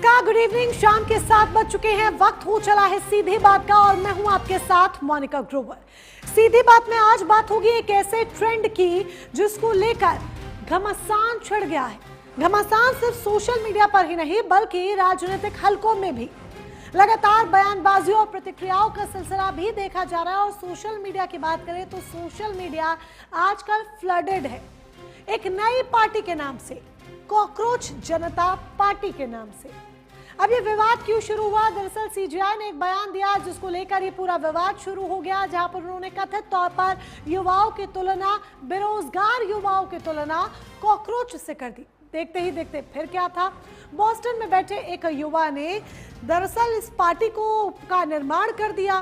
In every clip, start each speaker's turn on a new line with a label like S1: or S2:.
S1: नमस्कार, good evening. शाम के 7 बज चुके हैं, वक्त हो चला है सीधी बात का और मैं हूं आपके साथ मोनिका ग्रोवर। सीधी बात में आज बात होगी एक ऐसे ट्रेंड की जिसको लेकर घमासान छिड़ गया है। घमासान सिर्फ सोशल मीडिया पर ही नहीं बल्कि राजनीतिक हलकों में भी लगातार बयानबाजियों और प्रतिक्रियाओं का सिलसिला भी देखा जा रहा है। और सोशल मीडिया की बात करें तो सोशल मीडिया आजकल फ्लडेड है एक नई पार्टी के नाम से, कॉकरोच जनता पार्टी के नाम से। अब ये विवाद क्यों शुरू हुआ? दरअसल सीजेआई ने एक बयान दिया जिसको लेकर ये पूरा विवाद शुरू हो गया, जहां पर उन्होंने कथित तौर पर युवाओं की तुलना, बेरोजगार युवाओं की तुलना कॉकरोच से कर दी। देखते ही देखते फिर क्या था, बोस्टन में बैठे एक युवा ने दरअसल इस पार्टी का निर्माण कर दिया।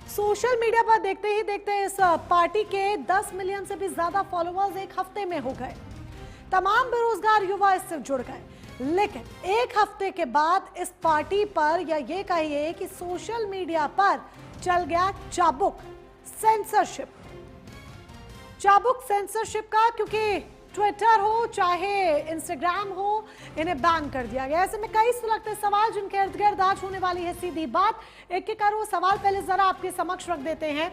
S1: सोशल मीडिया पर देखते ही देखते इस पार्टी के 10 मिलियन से भी ज्यादा फॉलोअर्स एक हफ्ते में हो गए। तमाम बेरोजगार युवा इससे जुड़ गए, लेकिन एक हफ्ते के बाद इस पार्टी पर, या ये कहिए कि सोशल मीडिया पर चल गया चाबुक सेंसरशिप। चाबुक सेंसरशिप का, क्योंकि ट्विटर हो चाहे इंस्टाग्राम हो, इन्हें बैन कर दिया गया। ऐसे में कई सुलगते सवाल जिनके इर्द गिर्द आज होने वाली है सीधी बात। एक एक कर वो सवाल पहले जरा आपके समक्ष रख देते हैं।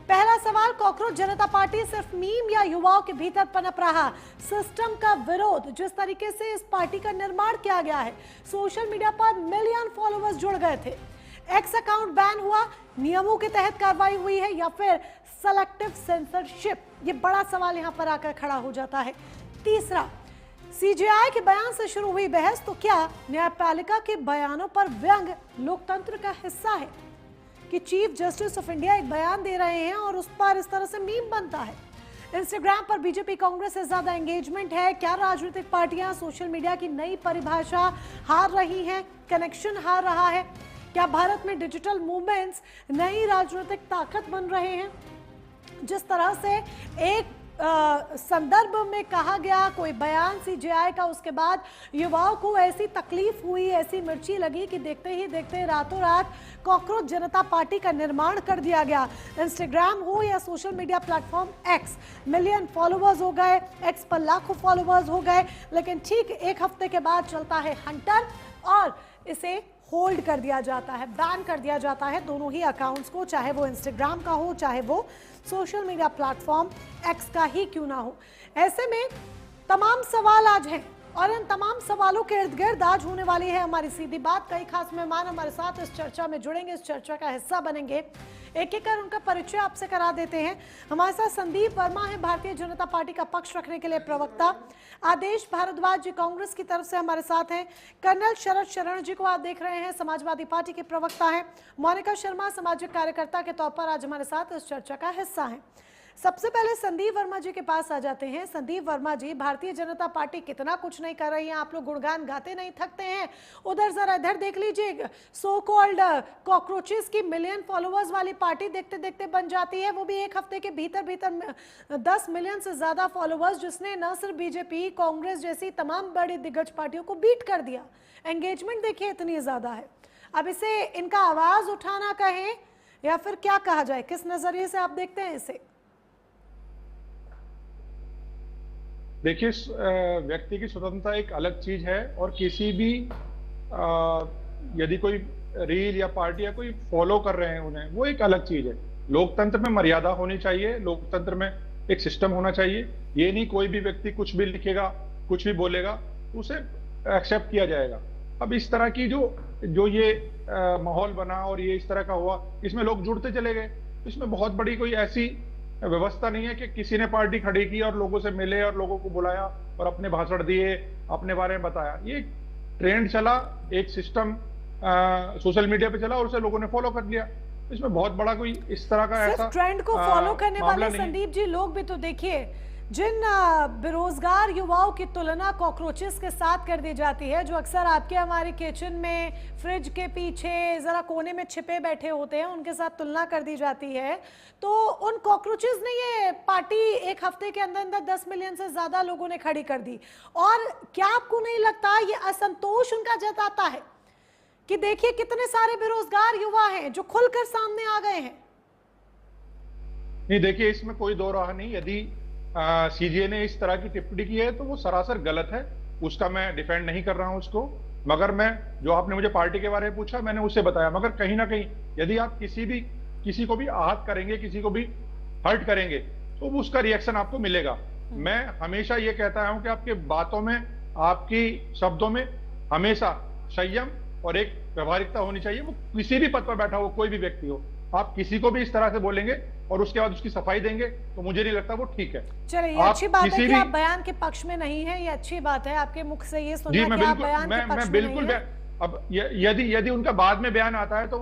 S1: पहला सवाल, कॉकरोच जनता पार्टी सिर्फ मीम या युवाओं के भीतर पनप रहा? सिस्टम का विरोध, जिस तरीके से इस पार्टी का निर्माण किया गया है, सोशल मीडिया पर मिलियन फॉलोअर्स जुड़ गए थे, एक्स अकाउंट बैन हुआ, नियमों के तहत कार्रवाई हुई है या फिर सेलेक्टिव सेंसरशिप? ये बड़ा सवाल यहां पर आकर खड़ा हो जाता है। तीसरा, सीजेआई के बयान से शुरू हुई बहस, तो क्या न्यायपालिका के बयानों पर व्यंग लोकतंत्र का हिस्सा है कि चीफ जस्टिस ऑफ इंडिया एक बयान दे रहे हैं और उस पर इस तरह से मीम बनता है? इंस्टाग्राम पर बीजेपी कांग्रेस से ज्यादा एंगेजमेंट है? क्या राजनीतिक पार्टियां सोशल मीडिया की नई परिभाषा हार रही हैं, कनेक्शन हार रहा है? क्या भारत में डिजिटल मूवमेंट्स नई राजनीतिक ताकत बन रहे हैं? जिस तरह से एक संदर्भ में कहा गया कोई बयान सीजेआई का, उसके बाद युवाओं को ऐसी तकलीफ हुई, ऐसी मिर्ची लगी कि देखते ही देखते रातों रात कॉकरोच जनता पार्टी का निर्माण कर दिया गया। इंस्टाग्राम हो या social media platform x, million followers हो गए, एक्स पर लाखों फॉलोअर्स हो गए, लेकिन ठीक एक हफ्ते के बाद चलता है हंटर और इसे होल्ड कर दिया जाता है, बैन कर दिया जाता है दोनों ही अकाउंट्स को, चाहे वो इंस्टाग्राम का हो चाहे वो सोशल मीडिया प्लेटफॉर्म एक्स का ही क्यों ना हो। ऐसे में तमाम सवाल आज हैं और इन तमाम सवालों के इर्द गिर्द आज होने वाली है हमारी सीधी बात। कई खास मेहमान हमारे साथ इस चर्चा में जुड़ेंगे, इस चर्चा का हिस्सा बनेंगे। एक एक कर उनका परिचय आपसे करा देते हैं। हमारे साथ संदीप वर्मा है, भारतीय जनता पार्टी का पक्ष रखने के लिए प्रवक्ता। आदेश भारद्वाज जी कांग्रेस की तरफ से हमारे साथ हैं। कर्नल शरद शरण जी को आप देख रहे हैं, समाजवादी पार्टी के प्रवक्ता हैं। मोनिका शर्मा सामाजिक कार्यकर्ता के तौर पर आज हमारे साथ इस चर्चा का हिस्सा हैं। सबसे पहले संदीप वर्मा जी के पास आ जाते हैं। संदीप वर्मा जी, भारतीय जनता पार्टी कितना कुछ नहीं कर रही है, आप लोग गुणगान गाते नहीं थकते हैं। उधर जरा इधर देख लीजिए, सो कॉल्ड कॉकरोचेस की मिलियन फॉलोअर्स वाली पार्टी देखते देखते बन जाती है, वो भी एक हफ्ते के भीतर भीतर 10 मिलियन से ज्यादा फॉलोअर्स, जिसने न सिर्फ बीजेपी, कांग्रेस जैसी तमाम बड़ी दिग्गज पार्टियों को बीट कर दिया। एंगेजमेंट देखिए इतनी ज्यादा है। अब इसे इनका आवाज उठाना कहें या फिर क्या कहा जाए, किस नजरिए से आप देखते हैं इसे?
S2: देखिए, व्यक्ति की स्वतंत्रता एक अलग चीज है और किसी भी यदि कोई रील या पार्टी या कोई फॉलो कर रहे हैं उन्हें, वो एक अलग चीज है। लोकतंत्र में मर्यादा होनी चाहिए, लोकतंत्र में एक सिस्टम होना चाहिए। ये नहीं कोई भी व्यक्ति कुछ भी लिखेगा, कुछ भी बोलेगा, उसे एक्सेप्ट किया जाएगा। अब इस तरह की जो ये माहौल बना और ये इस तरह का हुआ, इसमें लोग जुड़ते चले गए। इसमें बहुत बड़ी कोई ऐसी व्यवस्था नहीं है कि किसी ने पार्टी खड़ी की और लोगों से मिले और लोगों को बुलाया और अपने भाषण दिए, अपने बारे में बताया। ये ट्रेंड चला, एक सिस्टम सोशल मीडिया पे चला और उसे लोगों ने फॉलो कर लिया। इसमें बहुत बड़ा कोई इस तरह का ऐसा
S1: ट्रेंड को फॉलो करने वाले संदीप जी लोग भी तो देखिए, जिन बेरोजगार युवाओं की तुलना कॉकरोचेस के साथ कर दी जाती है, जो अक्सर आपके हमारे किचन में फ्रिज के पीछे जरा कोने में छिपे बैठे होते हैं, उनके साथ तुलना कर दी जाती है, तो उन कॉकरोचेस ने ये पार्टी एक हफ्ते के अंदर अंदर 10 मिलियन से ज्यादा लोगों ने खड़ी कर दी। और क्या आपको नहीं लगता ये असंतोष उनका जताता है कि देखिए कितने सारे बेरोजगार युवा हैं जो खुलकर सामने आ गए हैं?
S2: नहीं, देखिए इसमें कोई दो राह नहीं। यदि सीजीए ने इस तरह की टिप्पणी की है तो वो सरासर गलत है, उसका मैं डिफेंड नहीं कर रहा हूं उसको। मगर मैं, जो आपने मुझे पार्टी के बारे में पूछा, मैंने उससे बताया। मगर कहीं ना कहीं यदि आप किसी को भी आहत करेंगे, किसी को भी हर्ट करेंगे, तो उसका रिएक्शन आपको मिलेगा। मैं हमेशा ये कहता हूं कि आपके बातों में, आपकी शब्दों में हमेशा संयम और एक व्यवहारिकता होनी चाहिए। वो किसी भी पद पर बैठा हो, कोई भी व्यक्ति हो, आप किसी को भी इस तरह से बोलेंगे और उसके बाद उसकी सफाई देंगे, तो मुझे नहीं लगता वो ठीक है।
S1: चलिए, ये अच्छी बात है कि आप बयान के पक्ष में नहीं है, ये अच्छी बात है आपके मुख से ये सुनना कि आप बयान के पक्ष में नहीं है।
S2: अब यदि उनका बाद में बयान आता है तो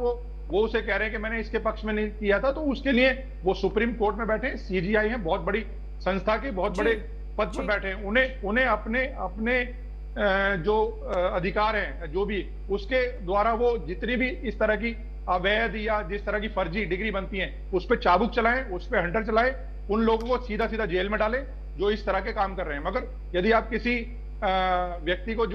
S2: वो उसे कह रहे हैं कि मैंने इसके पक्ष में नहीं किया था, तो उसके लिए वो सुप्रीम कोर्ट में बैठे, सीजीआई हैं, बहुत बड़ी संस्था के बहुत बड़े पद पर बैठे हैं। उन्हें अपने जो अधिकार हैं, जो भी उसके द्वारा वो जितनी भी इस तरह की अवैध या जिस तरह की फर्जी डिग्री बनती हैं, उस पर चाबुक चलाएं, उस पर हंटर चलाएं, उन लोगों को सीधा सीधा जेल में डालें जो इस तरह के काम कर रहे हैं। मगर यदि आप किसी व्यक्ति को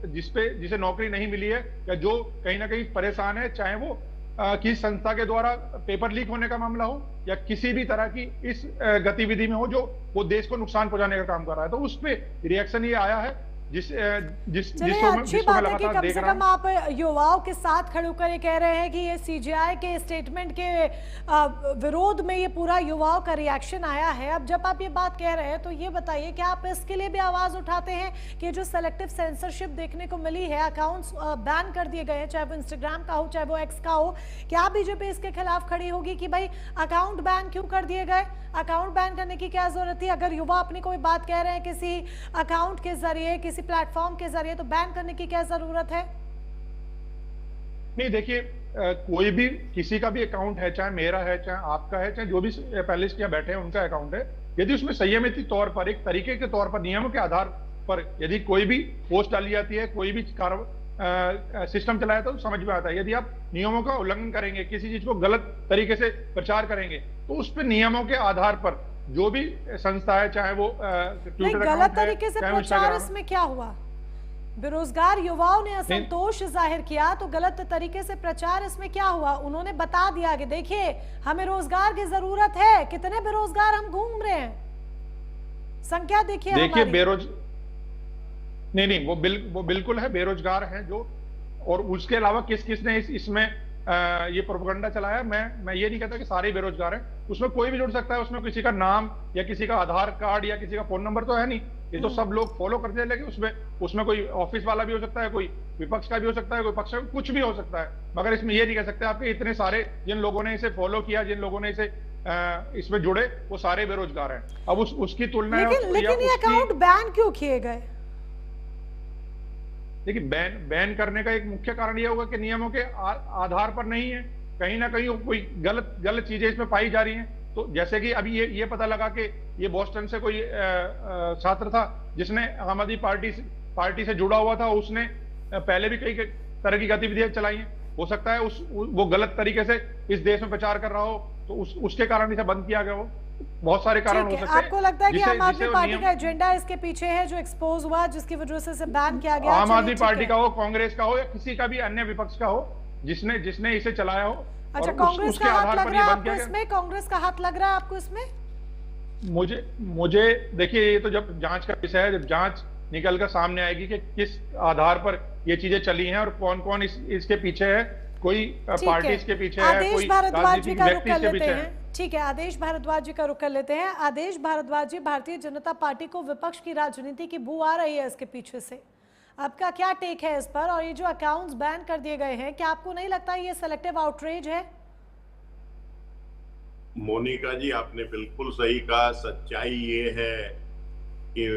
S2: जिसे नौकरी नहीं मिली है, या जो कहीं ना कहीं परेशान है, चाहे वो किसी संस्था के द्वारा पेपर लीक होने का मामला हो या किसी भी तरह की इस गतिविधि में हो जो वो देश को नुकसान पहुंचाने का काम कर रहा है, तो उस पे रिएक्शन ये आया है।
S1: अच्छी बात है कि कम से कम आप युवाओं के साथ खड़े होकर ये कह रहे हैं कि ये सीजीआई के स्टेटमेंट के विरोध में ये पूरा युवाओं का रिएक्शन आया है। अब जब आप ये बात कह रहे हैं तो ये बताइए कि आप इसके लिए भी आवाज उठाते हैं कि जो सेलेक्टिव सेंसरशिप देखने को मिली है, अकाउंट्स बैन कर दिए गए हैं, चाहे वो इंस्टाग्राम का हो, चाहे वो एक्स का हो, क्या बीजेपी इसके खिलाफ खड़ी होगी कि भाई अकाउंट बैन क्यों कर दिए गए, अकाउंट बैन करने की क्या जरूरत थी? अगर युवा अपनी कोई बात कह रहे हैं किसी अकाउंट के जरिए, किसी प्लेटफॉर्म के जरिए, तो बैन करने की क्या जरूरत है?
S2: नहीं, देखिए, कोई भी किसी का भी अकाउंट है, चाहे मेरा है, चाहे आपका है, चाहे जो भी पैनलिस्ट यहाँ बैठे हैं उनका अकाउंट है, यदि उसमें संयमित तौर पर, एक तरीके के तौर पर, नियमों के आधार पर यदि कोई भी पोस्ट डाली जाती है, कोई भी सिस्टम चलाया तो समझ में आता है। यदि आप नियमों का उल्लंघन करेंगे, किसी चीज को गलत तरीके से प्रचार करेंगे, तो उस पर नियमों के आधार पर जो भी संस्था है, चाहे वो ट्विटर
S1: गलत तरीके से प्रचार, इसमें क्या हुआ? बेरोजगार युवाओं ने असंतोष जाहिर किया, तो गलत तरीके से प्रचार इसमें क्या हुआ? उन्होंने बता दिया कि देखिए हमें रोजगार की जरूरत है, कितने बेरोजगार हम घूम रहे हैं, संख्या देखिए
S2: नहीं, वो बिल्कुल है, बेरोजगार हैं जो, और उसके अलावा किसने इसमें ये प्रोपेगेंडा चलाया। मैं ये नहीं कहता कि सारे बेरोजगार हैं, उसमें कोई भी जुड़ सकता है, उसमें किसी का नाम या किसी का आधार कार्ड या किसी का फोन नंबर तो है नहीं, ये तो सब लोग फॉलो करते हैं। लेकिन उसमें कोई ऑफिस वाला भी हो सकता है, कोई विपक्ष का भी हो सकता है, कोई पक्ष का, कुछ भी हो सकता है। मगर इसमें ये नहीं कह सकते आपके इतने सारे जिन लोगों ने इसे फॉलो किया, जिन लोगों ने इसे इसमें जुड़े, वो सारे बेरोजगार हैं। अब उसकी तुलना,
S1: लेकिन ये अकाउंट बैन क्यों किए गए?
S2: देखिए, बैन करने का एक मुख्य कारण यह होगा कि नियमों के आधार पर नहीं है, कहीं ना कहीं कोई गलत चीजें इसमें पाई जा रही हैं। तो जैसे कि अभी ये पता लगा कि ये बोस्टन से कोई छात्र था जिसने आम आदमी पार्टी से जुड़ा हुआ था, उसने पहले भी कई तरह की गतिविधियां चलाई हैं। हो सकता है वो गलत तरीके से इस देश में प्रचार कर रहा हो, तो उसके कारण इसे बंद किया गया हो। बहुत सारे कारण हो सकते हैं।
S1: आपको लगता है कि आम आदमी पार्टी का एजेंडा इसके पीछे है जो एक्सपोज हुआ, जिसकी वजह से इसे बैन किया गया?
S2: आम आदमी पार्टी का हो, कांग्रेस का हो, या किसी का भी अन्य विपक्ष का हो, जिसने इसे चलाया हो।
S1: अच्छा, कांग्रेस का हाथ लग रहा है आपको इसमें? कांग्रेस का हाथ लग रहा है आपको इसमें?
S2: मुझे देखिए, ये तो जब जांच का विषय है, जब जांच निकल कर सामने आएगी कि किस आधार पर ये चीजें चली हैं और कौन कौन इसके पीछे है, कोई पार्टी इसके पीछे है, कोई राजनीतिक व्यक्ति इसके पीछे है।
S1: ठीक है, आदेश भारद्वाज जी का रुख कर लेते हैं। आदेश भारद्वाज जी, भारतीय जनता पार्टी को विपक्ष की राजनीति की बू आ रही है इसके पीछे से, आपका क्या टेक है इस पर? और ये जो अकाउंट्स बैन कर दिए गए हैं, क्या आपको नहीं लगता ये सेलेक्टिव आउटरीच है?
S3: मोनिका जी, आपने बिल्कुल सही कहा। सच्चाई ये है कि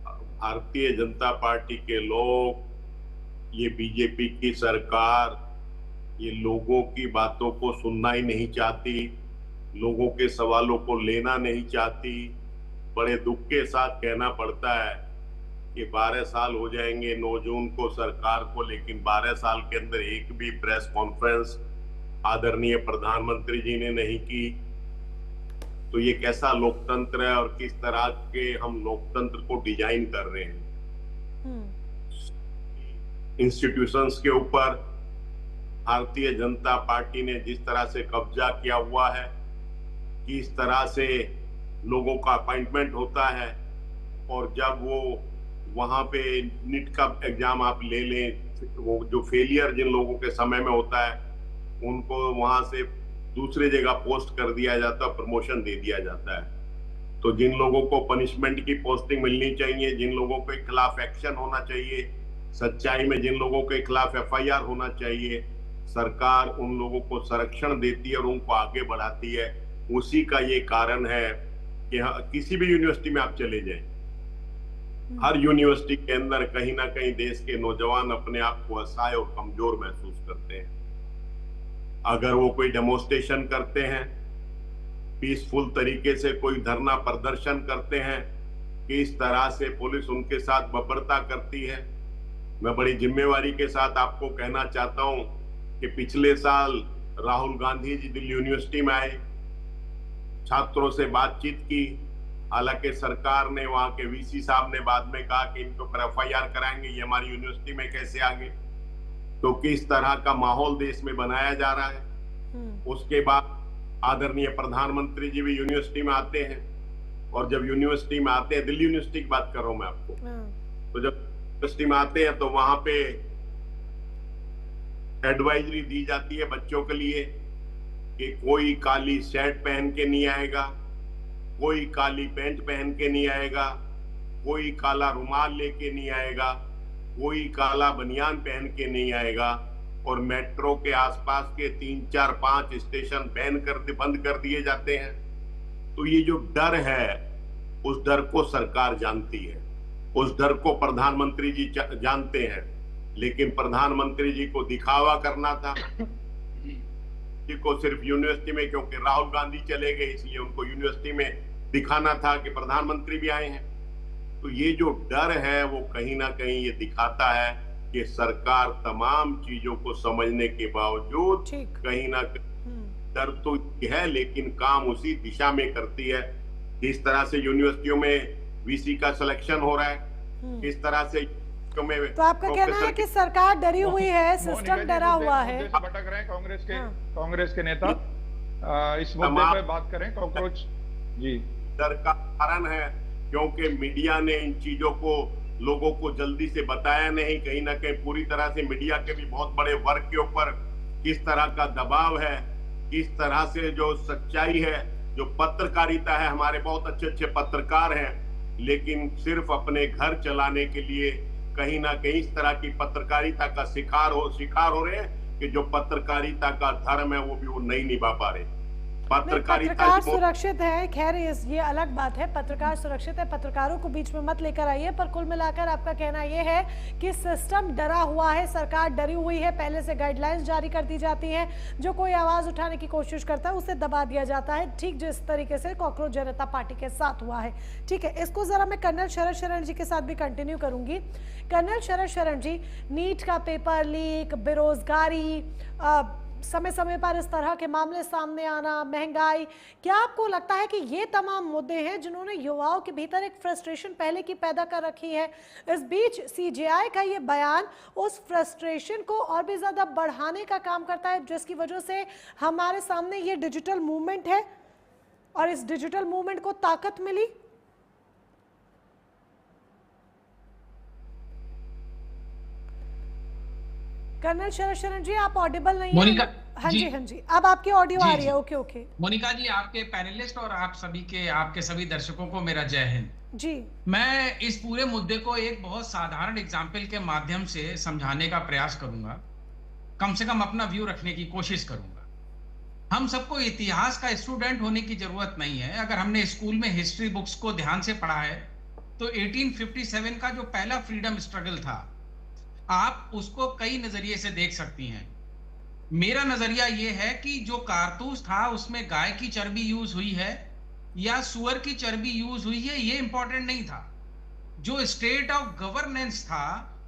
S3: भारतीय जनता पार्टी के लोग, ये बीजेपी की सरकार, ये लोगों की बातों को सुनना ही नहीं चाहती, लोगों के सवालों को लेना नहीं चाहती। बड़े दुख के साथ कहना पड़ता है कि 12 साल हो जाएंगे 9 जून को सरकार को, लेकिन 12 साल के अंदर एक भी प्रेस कॉन्फ्रेंस आदरणीय प्रधानमंत्री जी ने नहीं की। तो ये कैसा लोकतंत्र है और किस तरह के हम लोकतंत्र को डिजाइन कर रहे हैं। इंस्टीट्यूशंस के ऊपर भारतीय जनता पार्टी ने जिस तरह से कब्जा किया हुआ है, किस तरह से लोगों का अपॉइंटमेंट होता है, और जब वो वहां पे नीट का एग्जाम आप ले लें, वो जो फेलियर जिन लोगों के समय में होता है उनको वहां से दूसरे जगह पोस्ट कर दिया जाता है, प्रमोशन दे दिया जाता है। तो जिन लोगों को पनिशमेंट की पोस्टिंग मिलनी चाहिए, जिन लोगों के खिलाफ एक्शन होना चाहिए, सच्चाई में जिन लोगों के खिलाफ एफआईआर होना चाहिए, सरकार उन लोगों को संरक्षण देती है और उनको आगे बढ़ाती है। उसी का ये कारण है कि किसी भी यूनिवर्सिटी में आप चले जाएं, हर यूनिवर्सिटी के अंदर कहीं ना कहीं देश के नौजवान अपने आप को असहाय और कमजोर महसूस करते हैं। अगर वो कोई डेमोन्स्ट्रेशन करते हैं, पीसफुल तरीके से कोई धरना प्रदर्शन करते हैं, कि इस तरह से पुलिस उनके साथ बर्बरता करती है। मैं बड़ी जिम्मेवारी के साथ आपको कहना चाहता हूं कि पिछले साल राहुल गांधी जी दिल्ली यूनिवर्सिटी में आए, छात्रों से बातचीत की। हालांकि सरकार ने, वहां के वीसी साहब ने बाद में कहा कि इनको पर एफआईआर कराएंगे, ये हमारी यूनिवर्सिटी में कैसे आ गए। तो किस तरह का माहौल देश में बनाया जा रहा है। उसके बाद आदरणीय प्रधानमंत्री जी भी यूनिवर्सिटी में आते हैं, और जब यूनिवर्सिटी में आते हैं, दिल्ली यूनिवर्सिटी की बात कर रहा हूं मैं आपको, तो जब यूनिवर्सिटी में आते हैं तो वहां पे एडवाइजरी दी जाती है बच्चों के लिए कि कोई काली शर्ट पहन के नहीं आएगा, कोई काली पैंट पहन के नहीं आएगा, कोई काला रुमाल लेके नहीं आएगा, कोई काला बनियान पहन के नहीं आएगा, और मेट्रो के आसपास के 3, 4, 5 स्टेशन बंद कर दिए जाते हैं। तो ये जो डर है, उस डर को सरकार जानती है, उस डर को प्रधानमंत्री जी जानते हैं, लेकिन प्रधानमंत्री जी को दिखावा करना था जी को सिर्फ यूनिवर्सिटी में, क्योंकि राहुल गांधी चले गए इसलिए उनको यूनिवर्सिटी में दिखाना था कि प्रधानमंत्री भी आए हैं। तो ये जो डर है वो कहीं ना कहीं ये दिखाता है कि सरकार तमाम चीजों को समझने के बावजूद कहीं ना कहीं डर तो है, लेकिन काम उसी दिशा में करती है। किस तरह से यूनिवर्सिटियों में वीसी का सिलेक्शन हो रहा है, किस तरह से में,
S1: तो आपका कहना है कि सरकार डरी हुई है, सिस्टम डरा हुआ है।
S2: भटक रहे हैं कांग्रेस के नेता, इस मुद्दे पे बात करें। कॉकरोच जी
S3: डर का कारण है क्योंकि मीडिया ने इन चीजों को लोगों को जल्दी से बताया नहीं। कहीं ना कहीं पूरी तरह से मीडिया के भी बहुत बड़े वर्ग के ऊपर किस तरह का दबाव है, किस तरह से जो सच्चाई है, जो पत्रकारिता है, हमारे बहुत अच्छे अच्छे पत्रकार हैं, लेकिन सिर्फ अपने घर चलाने के लिए कहीं ना कहीं इस तरह की पत्रकारिता का शिकार हो रहे हैं कि जो पत्रकारिता का धर्म है वो भी वो नहीं निभा पा रहे।
S1: पत्रकार सुरक्षित है, खैर ये अलग बात है, पत्रकार सुरक्षित है, पत्रकारों को बीच में मत लेकर आइए। पर कुल मिलाकर आपका कहना यह है कि सिस्टम डरा हुआ है, सरकार डरी हुई है, पहले से गाइडलाइंस जारी कर दी जाती हैं, जो कोई आवाज उठाने की कोशिश करता है उसे दबा दिया जाता है, ठीक जिस तरीके से कॉकरोच जनता पार्टी के साथ हुआ है। ठीक है, इसको जरा मैं कर्नल शरद शरण जी के साथ भी कंटिन्यू करूंगी। कर्नल शरद शरण जी, नीट का पेपर लीक, बेरोजगारी, समय समय पर इस तरह के मामले सामने आना, महंगाई, क्या आपको लगता है कि ये तमाम मुद्दे हैं जिन्होंने युवाओं के भीतर एक फ्रस्ट्रेशन पहले की पैदा कर रखी है? इस बीच सीजेआई का ये बयान उस फ्रस्ट्रेशन को और भी ज्यादा बढ़ाने का काम करता है, जिसकी वजह से हमारे सामने ये डिजिटल मूवमेंट है और इस डिजिटल मूवमेंट को ताकत मिली। कर्नल शरद शरण जी, आप ऑडिबल नहीं
S4: मोनिका
S1: हैं। हाँ जी, अब आपकी ऑडियो आ रही है। ओके।
S4: मोनिका जी, आपके पैनलिस्ट और आपके सभी दर्शकों को मेरा जय हिंद
S1: जी।
S4: मैं इस पूरे मुद्दे को एक बहुत साधारण एग्जाम्पल के माध्यम से समझाने का प्रयास करूंगा, कम से कम अपना व्यू रखने की कोशिश करूंगा। हम सबको इतिहास का स्टूडेंट होने की जरूरत नहीं है। अगर हमने स्कूल में हिस्ट्री बुक्स को ध्यान से पढ़ा है तो 1857 का जो पहला फ्रीडम स्ट्रगल था, आप उसको कई नजरिए से देख सकती हैं। मेरा नजरिया यह है कि जो कारतूस था उसमें गाय की चर्बी यूज हुई है या सुअर की चर्बी यूज हुई है, ये इंपॉर्टेंट नहीं था। जो स्टेट ऑफ गवर्नेंस था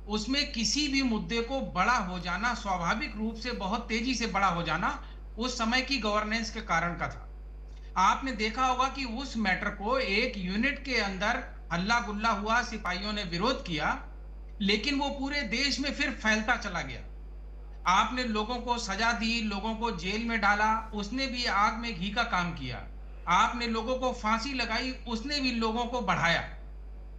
S4: उसमें किसी भी मुद्दे को बड़ा हो जाना, स्वाभाविक रूप से बहुत तेजी से बड़ा हो जाना, उस समय की गवर्नेंस के कारण का था। आपने देखा होगा कि उस मैटर को एक यूनिट के अंदर हल्ला गुल्ला हुआ, सिपाहियों ने विरोध किया, लेकिन वो पूरे देश में फिर फैलता चला गया। आपने लोगों को सजा दी, लोगों को जेल में डाला, उसने भी आग में घी का काम किया। आपने लोगों को फांसी लगाई, उसने भी लोगों को बढ़ाया।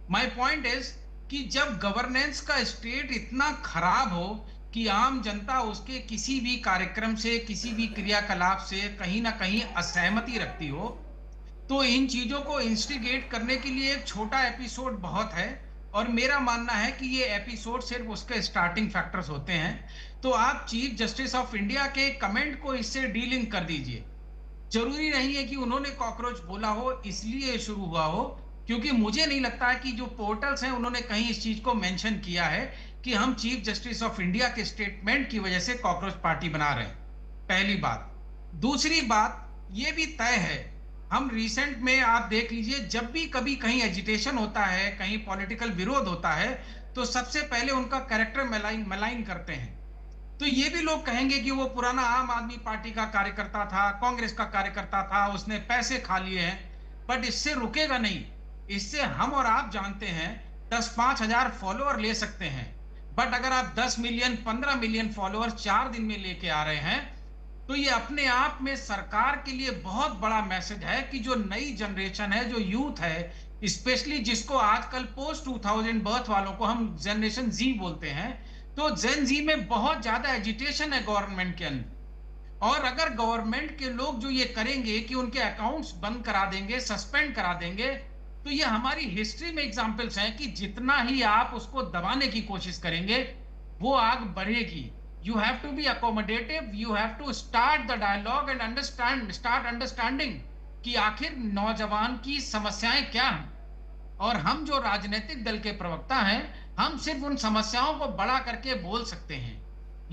S4: माय पॉइंट इज कि जब गवर्नेंस का स्टेट इतना खराब हो कि आम जनता उसके किसी भी कार्यक्रम से, किसी भी क्रियाकलाप से कहीं ना कहीं असहमति रखती हो, तो इन चीजों को इंस्टिगेट करने के लिए एक छोटा एपिसोड बहुत है। और मेरा मानना है कि ये एपिसोड सिर्फ उसके स्टार्टिंग फैक्टर्स होते हैं। तो आप चीफ जस्टिस ऑफ इंडिया के कमेंट को इससे डीलिंक कर दीजिए। जरूरी नहीं है कि उन्होंने कॉकरोच बोला हो इसलिए शुरू हुआ हो, क्योंकि मुझे नहीं लगता है कि जो पोर्टल्स हैं उन्होंने कहीं इस चीज को मेंशन किया है कि हम चीफ जस्टिस ऑफ इंडिया के स्टेटमेंट की वजह से कॉकरोच पार्टी बना रहे हैं। पहली बात। दूसरी बात, ये भी तय है, हम रिसेंट में आप देख लीजिए, जब भी कभी कहीं एजिटेशन होता है, कहीं पॉलिटिकल विरोध होता है, तो सबसे पहले उनका कैरेक्टर मलाइन करते हैं। तो ये भी लोग कहेंगे कि वो पुराना आम आदमी पार्टी का कार्यकर्ता था, कांग्रेस का कार्यकर्ता था, उसने पैसे खा लिए हैं। बट इससे रुकेगा नहीं। इससे हम और आप जानते हैं 10-5 हजार फॉलोअर ले सकते हैं, बट अगर आप 10 मिलियन 15 मिलियन फॉलोअर 4 दिन में लेके आ रहे हैं, तो ये अपने आप में सरकार के लिए बहुत बड़ा मैसेज है कि जो नई जनरेशन है, जो यूथ है, स्पेशली जिसको आजकल पोस्ट 2000 बर्थ वालों को हम जनरेशन जी बोलते हैं, तो जेन जी में बहुत ज्यादा एजिटेशन है गवर्नमेंट के अंदर। और अगर गवर्नमेंट के लोग जो ये करेंगे कि उनके अकाउंट्स बंद करा देंगे, सस्पेंड करा देंगे, तो ये हमारी हिस्ट्री में एग्जांपल्स हैं कि जितना ही आप उसको दबाने की कोशिश करेंगे, वो आग बढ़ेगी। You have to be accommodative. You have to start the dialogue and start understanding कि आखिर नौजवान की समस्याएं क्या हैं। और हम जो राजनीतिक दल के प्रवक्ता हैं, हम सिर्फ उन समस्याओं को बड़ा करके बोल सकते हैं,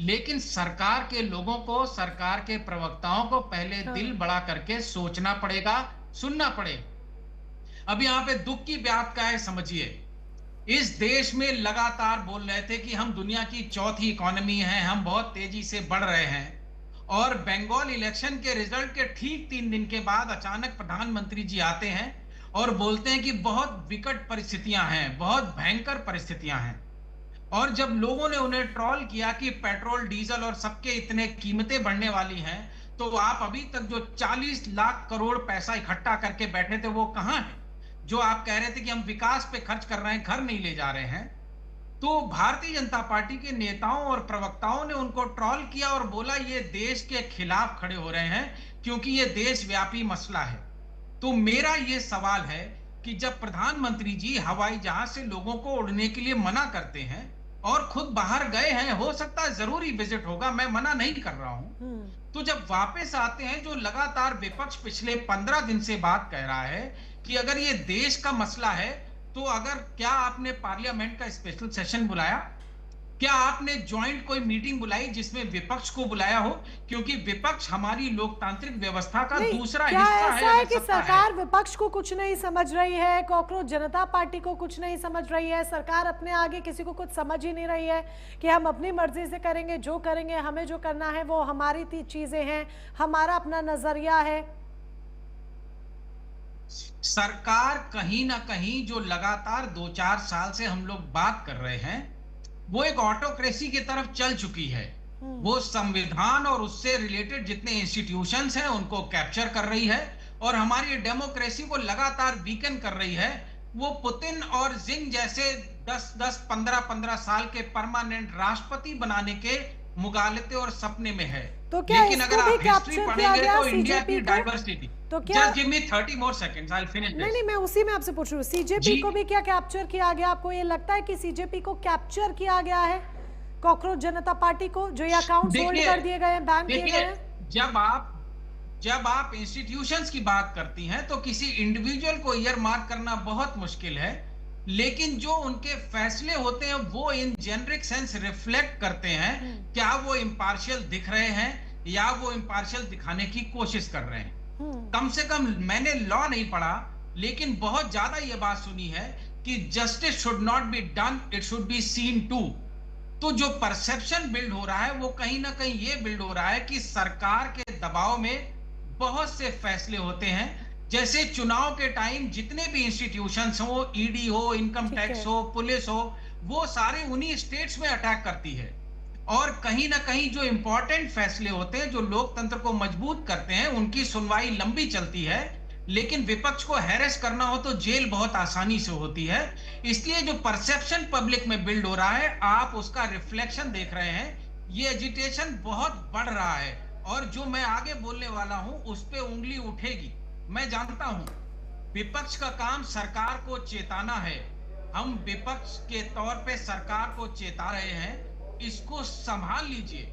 S4: लेकिन सरकार के लोगों को, सरकार के प्रवक्ताओं को पहले दिल बड़ा करके सोचना पड़ेगा, सुनना पड़ेगा। अब यहाँ पे दुख की बात क्या है समझिए। इस देश में लगातार बोल रहे थे कि हम दुनिया की चौथी इकोनॉमी हैं, हम बहुत तेजी से बढ़ रहे हैं, और बंगाल इलेक्शन के रिजल्ट के ठीक 3 दिन के बाद अचानक प्रधानमंत्री जी आते हैं और बोलते हैं कि बहुत विकट परिस्थितियां हैं, बहुत भयंकर परिस्थितियां हैं। और जब लोगों ने उन्हें ट्रोल किया कि पेट्रोल, डीजल और सबके इतने कीमतें बढ़ने वाली हैं, तो आप अभी तक जो 40 लाख करोड़ पैसा इकट्ठा करके बैठे थे वो कहां है? जो आप कह रहे थे कि हम विकास पे खर्च कर रहे हैं, घर नहीं ले जा रहे हैं। तो भारतीय जनता पार्टी के नेताओं और प्रवक्ताओं ने उनको ट्रोल किया और बोला ये देश के खिलाफ खड़े हो रहे हैं क्योंकि ये देशव्यापी मसला है। तो मेरा ये सवाल है कि जब प्रधानमंत्री जी हवाई जहाज से लोगों को उड़ने के लिए मना करते हैं और खुद बाहर गए हैं, हो सकता है जरूरी विजिट होगा, मैं मना नहीं कर रहा हूं, तो जब वापस आते हैं, जो लगातार विपक्ष पिछले 15 दिन से बात कह रहा है कि अगर ये देश का मसला है, तो क्या आपने पार्लियामेंट का स्पेशल सेशन बुलाया? क्या आपने ज्वाइंट कोई मीटिंग बुलाई जिसमें विपक्ष को बुलाया हो? क्योंकि विपक्ष हमारी लोकतांत्रिक व्यवस्था का दूसरा हिस्सा
S1: है कि सरकार विपक्ष को कुछ नहीं समझ रही है, कॉकरोच जनता पार्टी को कुछ नहीं समझ रही है, सरकार अपने आगे किसी को कुछ समझ ही नहीं रही है कि हम अपनी मर्जी से करेंगे, जो करेंगे, हमें जो करना है वो हमारी चीजें हैं, हमारा अपना नजरिया है।
S4: सरकार कहीं ना कहीं जो लगातार 2-4 साल से हम लोग बात कर रहे हैं, वो एक ऑटोक्रेसी की तरफ चल चुकी है। वो संविधान और उससे रिलेटेड जितने इंस्टीट्यूशंस हैं उनको कैप्चर कर रही है और हमारी डेमोक्रेसी को लगातार वीकन कर रही है। वो पुतिन और जिंग जैसे 10-10, 15-15 साल के परमानेंट राष्ट्रपति बनाने के मुगालते और सपने में है।
S1: तो क्या
S4: लेकिन अगर आप हिस्ट्री पढ़ेंगे तो इंडिया की डाइवर्सिटी,
S1: तो क्या
S4: Just give me 30 more seconds, I'll finish this.
S1: नहीं, मैं उसी में आपसे पूछ रही हूँ, सीजेपी को भी क्या कैप्चर किया गया? आपको ये लगता है कि सीजेपी को कैप्चर किया गया है, कॉकरोच जनता पार्टी को, जो ये अकाउंट होल्ड कर दिए गए हैं, बैन किए गए हैं?
S4: जब आप इंस्टीट्यूशंस की बात करती हैं तो किसी इंडिविजुअल को ईयर मार्क करना बहुत मुश्किल है, लेकिन जो उनके फैसले होते हैं वो इन जेनरिक सेंस रिफ्लेक्ट करते हैं। क्या वो इम्पार्शियल दिख रहे हैं या वो इम्पार्शियल दिखाने की कोशिश कर रहे हैं? कम से कम मैंने लॉ नहीं पढ़ा, लेकिन बहुत ज्यादा ये बात सुनी है कि justice should not be done, it should be seen to. तो जो परसेप्शन बिल्ड हो रहा है वो कहीं ना कहीं ये बिल्ड हो रहा है कि सरकार के दबाव में बहुत से फैसले होते हैं, जैसे चुनाव के टाइम जितने भी इंस्टीट्यूशंस हो, ईडी हो, इनकम टैक्स हो, पुलिस हो, वो सारे उन्हीं स्टेट्स में अटैक करती है। और कहीं ना कहीं जो इंपॉर्टेंट फैसले होते हैं, जो लोकतंत्र को मजबूत करते हैं, उनकी सुनवाई लंबी चलती है, लेकिन विपक्ष को हैरेस करना हो तो जेल बहुत आसानी से होती है। इसलिए जो परसेप्शन पब्लिक में बिल्ड हो रहा है, आप उसका रिफ्लेक्शन देख रहे हैं। ये एजिटेशन बहुत बढ़ रहा है और जो मैं आगे बोलने वाला हूं उस पे उंगली उठेगी। मैं जानता हूं विपक्ष का काम सरकार को चेताना है। हम विपक्ष के तौर पे सरकार को चेता रहे हैं, इसको संभाल लीजिए।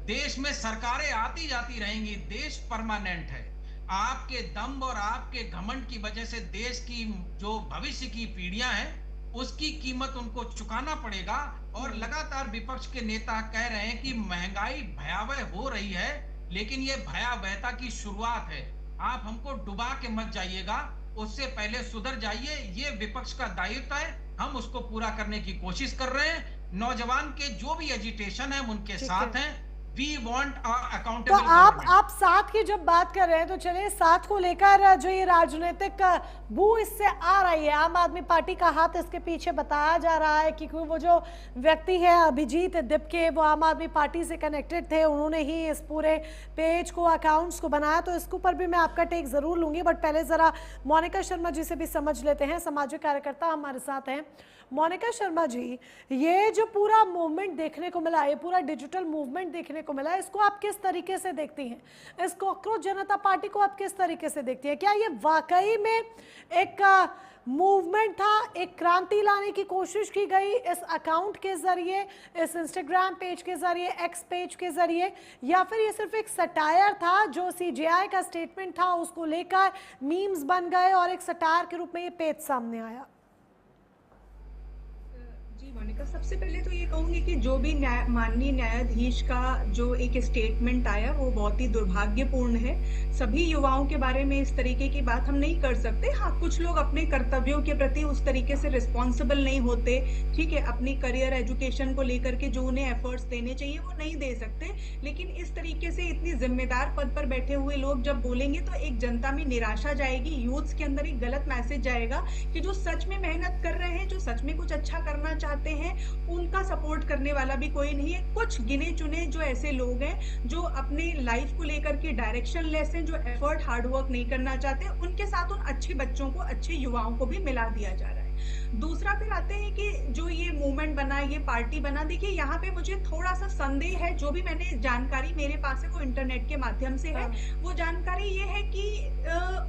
S4: देश में सरकारें आती जाती रहेंगी, देश परमानेंट है। आपके दम और आपके घमंड की वजह से देश की जो भविष्य की पीढ़ियां हैं उसकी कीमत उनको चुकाना पड़ेगा। और लगातार विपक्ष के नेता कह रहे हैं कि महंगाई भयावह हो रही है, लेकिन ये भयावहता की शुरुआत है। आप हमको डुबा के मत जाइएगा, उससे पहले सुधर जाइए। ये विपक्ष का दायित्व है, हम उसको पूरा करने की कोशिश कर रहे हैं। नौजवान के जो भी एजिटेशन है उनके साथ हैं। We want accountable
S1: तो
S4: government.
S1: आप साथ की जब बात कर रहे हैं तो चलिए साथ को लेकर जो ये राजनीतिक बू इससे आ रही है, आम आदमी पार्टी का हाथ इसके पीछे बताया जा रहा है, क्योंकि वो जो व्यक्ति है अभिजीत दिपके, वो आम आदमी पार्टी से कनेक्टेड थे, उन्होंने ही इस पूरे पेज को, अकाउंट्स को बनाया। तो इसके ऊपर भी मैं आपका टेक जरूर लूंगी, बट पहले जरा मोनिका शर्मा जी से भी समझ लेते हैं, सामाजिक कार्यकर्ता हमारे साथ हैं। मोनिका शर्मा जी, ये जो पूरा मूवमेंट देखने को मिला, ये पूरा डिजिटल मूवमेंट देखने को मिला, इसको आप किस तरीके से देखती हैं? इस कॉकरोच जनता पार्टी को आप किस तरीके से देखती हैं? क्या ये वाकई में एक मूवमेंट था, एक क्रांति लाने की कोशिश की गई इस अकाउंट के जरिए, इस इंस्टाग्राम पेज के जरिए, एक्स पेज के जरिए, या फिर ये सिर्फ एक सटायर था जो सीजेआई का स्टेटमेंट था उसको लेकर मीम्स बन गए और एक सटायर के रूप में ये पेज सामने आया?
S5: मोनिका, सबसे पहले तो ये कहूंगी कि जो भी माननीय न्यायाधीश का जो एक स्टेटमेंट आया वो बहुत ही दुर्भाग्यपूर्ण है। सभी युवाओं के बारे में इस तरीके की बात हम नहीं कर सकते। हाँ, कुछ लोग अपने कर्तव्यों के प्रति उस तरीके से रिस्पॉन्सिबल नहीं होते, ठीक है, अपनी करियर एजुकेशन को लेकर के जो उन्हें एफर्ट्स देने चाहिए वो नहीं दे सकते। लेकिन इस तरीके से इतनी जिम्मेदार पद पर बैठे हुए लोग जब बोलेंगे तो एक जनता में निराशा जाएगी, यूथ्स के अंदर एक गलत मैसेज जाएगा कि जो सच में मेहनत कर रहे हैं, जो सच में कुछ अच्छा करना चाहते हैं, उनका सपोर्ट करने वाला भी कोई नहीं है। कुछ गिने चुने जो ऐसे लोग हैं जो अपने लाइफ को लेकर के डायरेक्शन लेस हैं, जो एफर्ट हार्ड वर्क नहीं करना चाहते, उनके साथ उन अच्छे बच्चों को, अच्छे युवाओं को भी मिला दिया जा रहा है। दूसरा फिर आते हैं कि जो ये मूवमेंट बना, ये पार्टी बना, देखिए यहाँ पे मुझे थोड़ा सा संदेह है। जो भी मैंने जानकारी मेरे पास है वो इंटरनेट के माध्यम से है। वो जानकारी ये है कि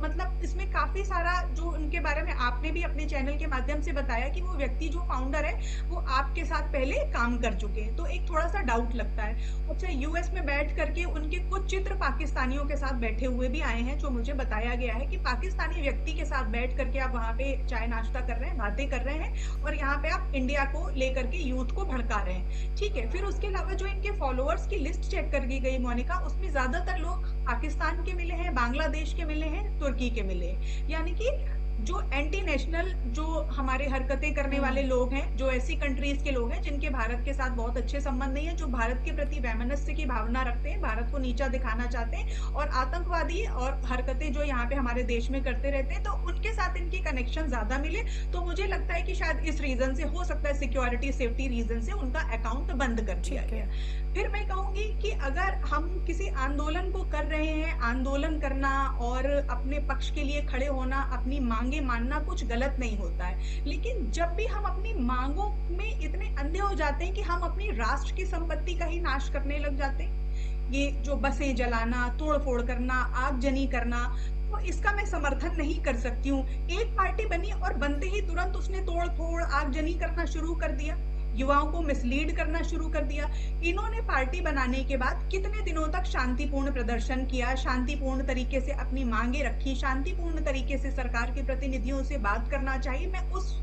S5: मतलब इसमें काफी सारा जो उनके बारे में आपने भी अपने चैनल के माध्यम से बताया कि वो व्यक्ति जो फाउंडर है वो आपके साथ पहले काम कर चुके हैं, तो एक थोड़ा सा डाउट लगता है। अच्छा, यूएस में बैठ करके उनके कुछ चित्र पाकिस्तानियों के साथ बैठे हुए भी आए हैं, जो मुझे बताया गया है कि पाकिस्तानी व्यक्ति के साथ बैठ करके आप वहाँ पे चाय नाश्ता कर रहे हैं, बातें कर रहे हैं, और यहाँ पे आप इंडिया को लेकर के यूथ को भड़का रहे हैं, ठीक है। फिर उसके अलावा जो इनके फॉलोअर्स की लिस्ट चेक कर दी गई मोनिका, उसमें ज्यादातर लोग पाकिस्तान के मिले हैं, बांग्लादेश के मिले हैं, तुर्की के मिले हैं। यानी कि जो एंटी नेशनल, जो हमारे हरकतें करने वाले लोग हैं, जो ऐसी कंट्रीज के लोग हैं जिनके भारत के साथ बहुत अच्छे संबंध नहीं है, जो भारत के प्रति वैमनस्य की भावना रखते हैं, भारत को नीचा दिखाना चाहते हैं, और आतंकवादी और हरकतें जो यहाँ पे हमारे देश में करते रहते हैं, तो उनके साथ इनकी कनेक्शन ज्यादा मिले। तो मुझे लगता है कि शायद इस रीजन से, हो सकता है सिक्योरिटी सेफ्टी रीजन से, उनका अकाउंट बंद कर दिया गया। फिर मैं कहूंगी कि अगर हम किसी आंदोलन को कर रहे हैं, आंदोलन करना और अपने पक्ष के लिए खड़े होना, अपनी मांगे मानना कुछ गलत नहीं होता है, लेकिन जब भी हम अपनी मांगों में इतने अंधे हो जाते हैं कि हम अपनी राष्ट्र की संपत्ति का ही नाश करने लग जाते हैं, ये जो बसें जलाना, तोड़ फोड़ करना, आगजनी करना, तो इसका मैं समर्थन नहीं कर सकती हूँ। एक पार्टी बनी और बनते ही तुरंत उसने तोड़ फोड़, आगजनी करना शुरू कर दिया, युवाओं को मिसलीड करना शुरू कर दिया। इन्होंने पार्टी बनाने के बाद कितने दिनों तक शांतिपूर्ण प्रदर्शन किया, शांतिपूर्ण तरीके से अपनी मांगे रखी, शांतिपूर्ण तरीके से सरकार के प्रतिनिधियों से बात करना चाहिए। मैं उस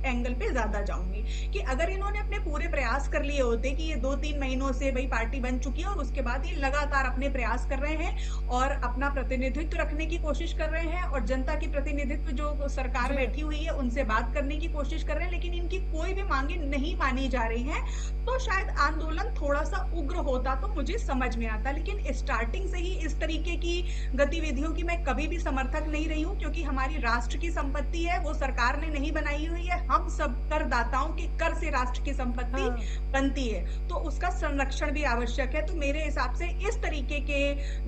S5: एंगल पे ज्यादा जाऊंगी कि अगर इन्होंने अपने पूरे प्रयास कर लिए होते कि ये 2-3 महीनों से भाई पार्टी बन चुकी है और उसके बाद ये लगातार अपने प्रयास कर रहे हैं और अपना प्रतिनिधित्व रखने की कोशिश कर रहे हैं और जनता की प्रतिनिधित्व जो सरकार बैठी हुई है उनसे बात करने की कोशिश कर रहे हैं, लेकिन इनकी कोई भी मांगे नहीं मानी जा रही हैं, तो शायद आंदोलन थोड़ा सा उग्र होता तो मुझे समझ में आता। लेकिन स्टार्टिंग से ही इस तरीके की गतिविधियों की मैं कभी भी समर्थक नहीं रही हूँ, क्योंकि हमारी राष्ट्र की संपत्ति है, वो सरकार ने नहीं बनाई हुई हुई है हम सब करदाताओं के कर से राष्ट्र की संपत्ति बनती है, तो उसका संरक्षण भी आवश्यक है। तो मेरे हिसाब से इस तरीके के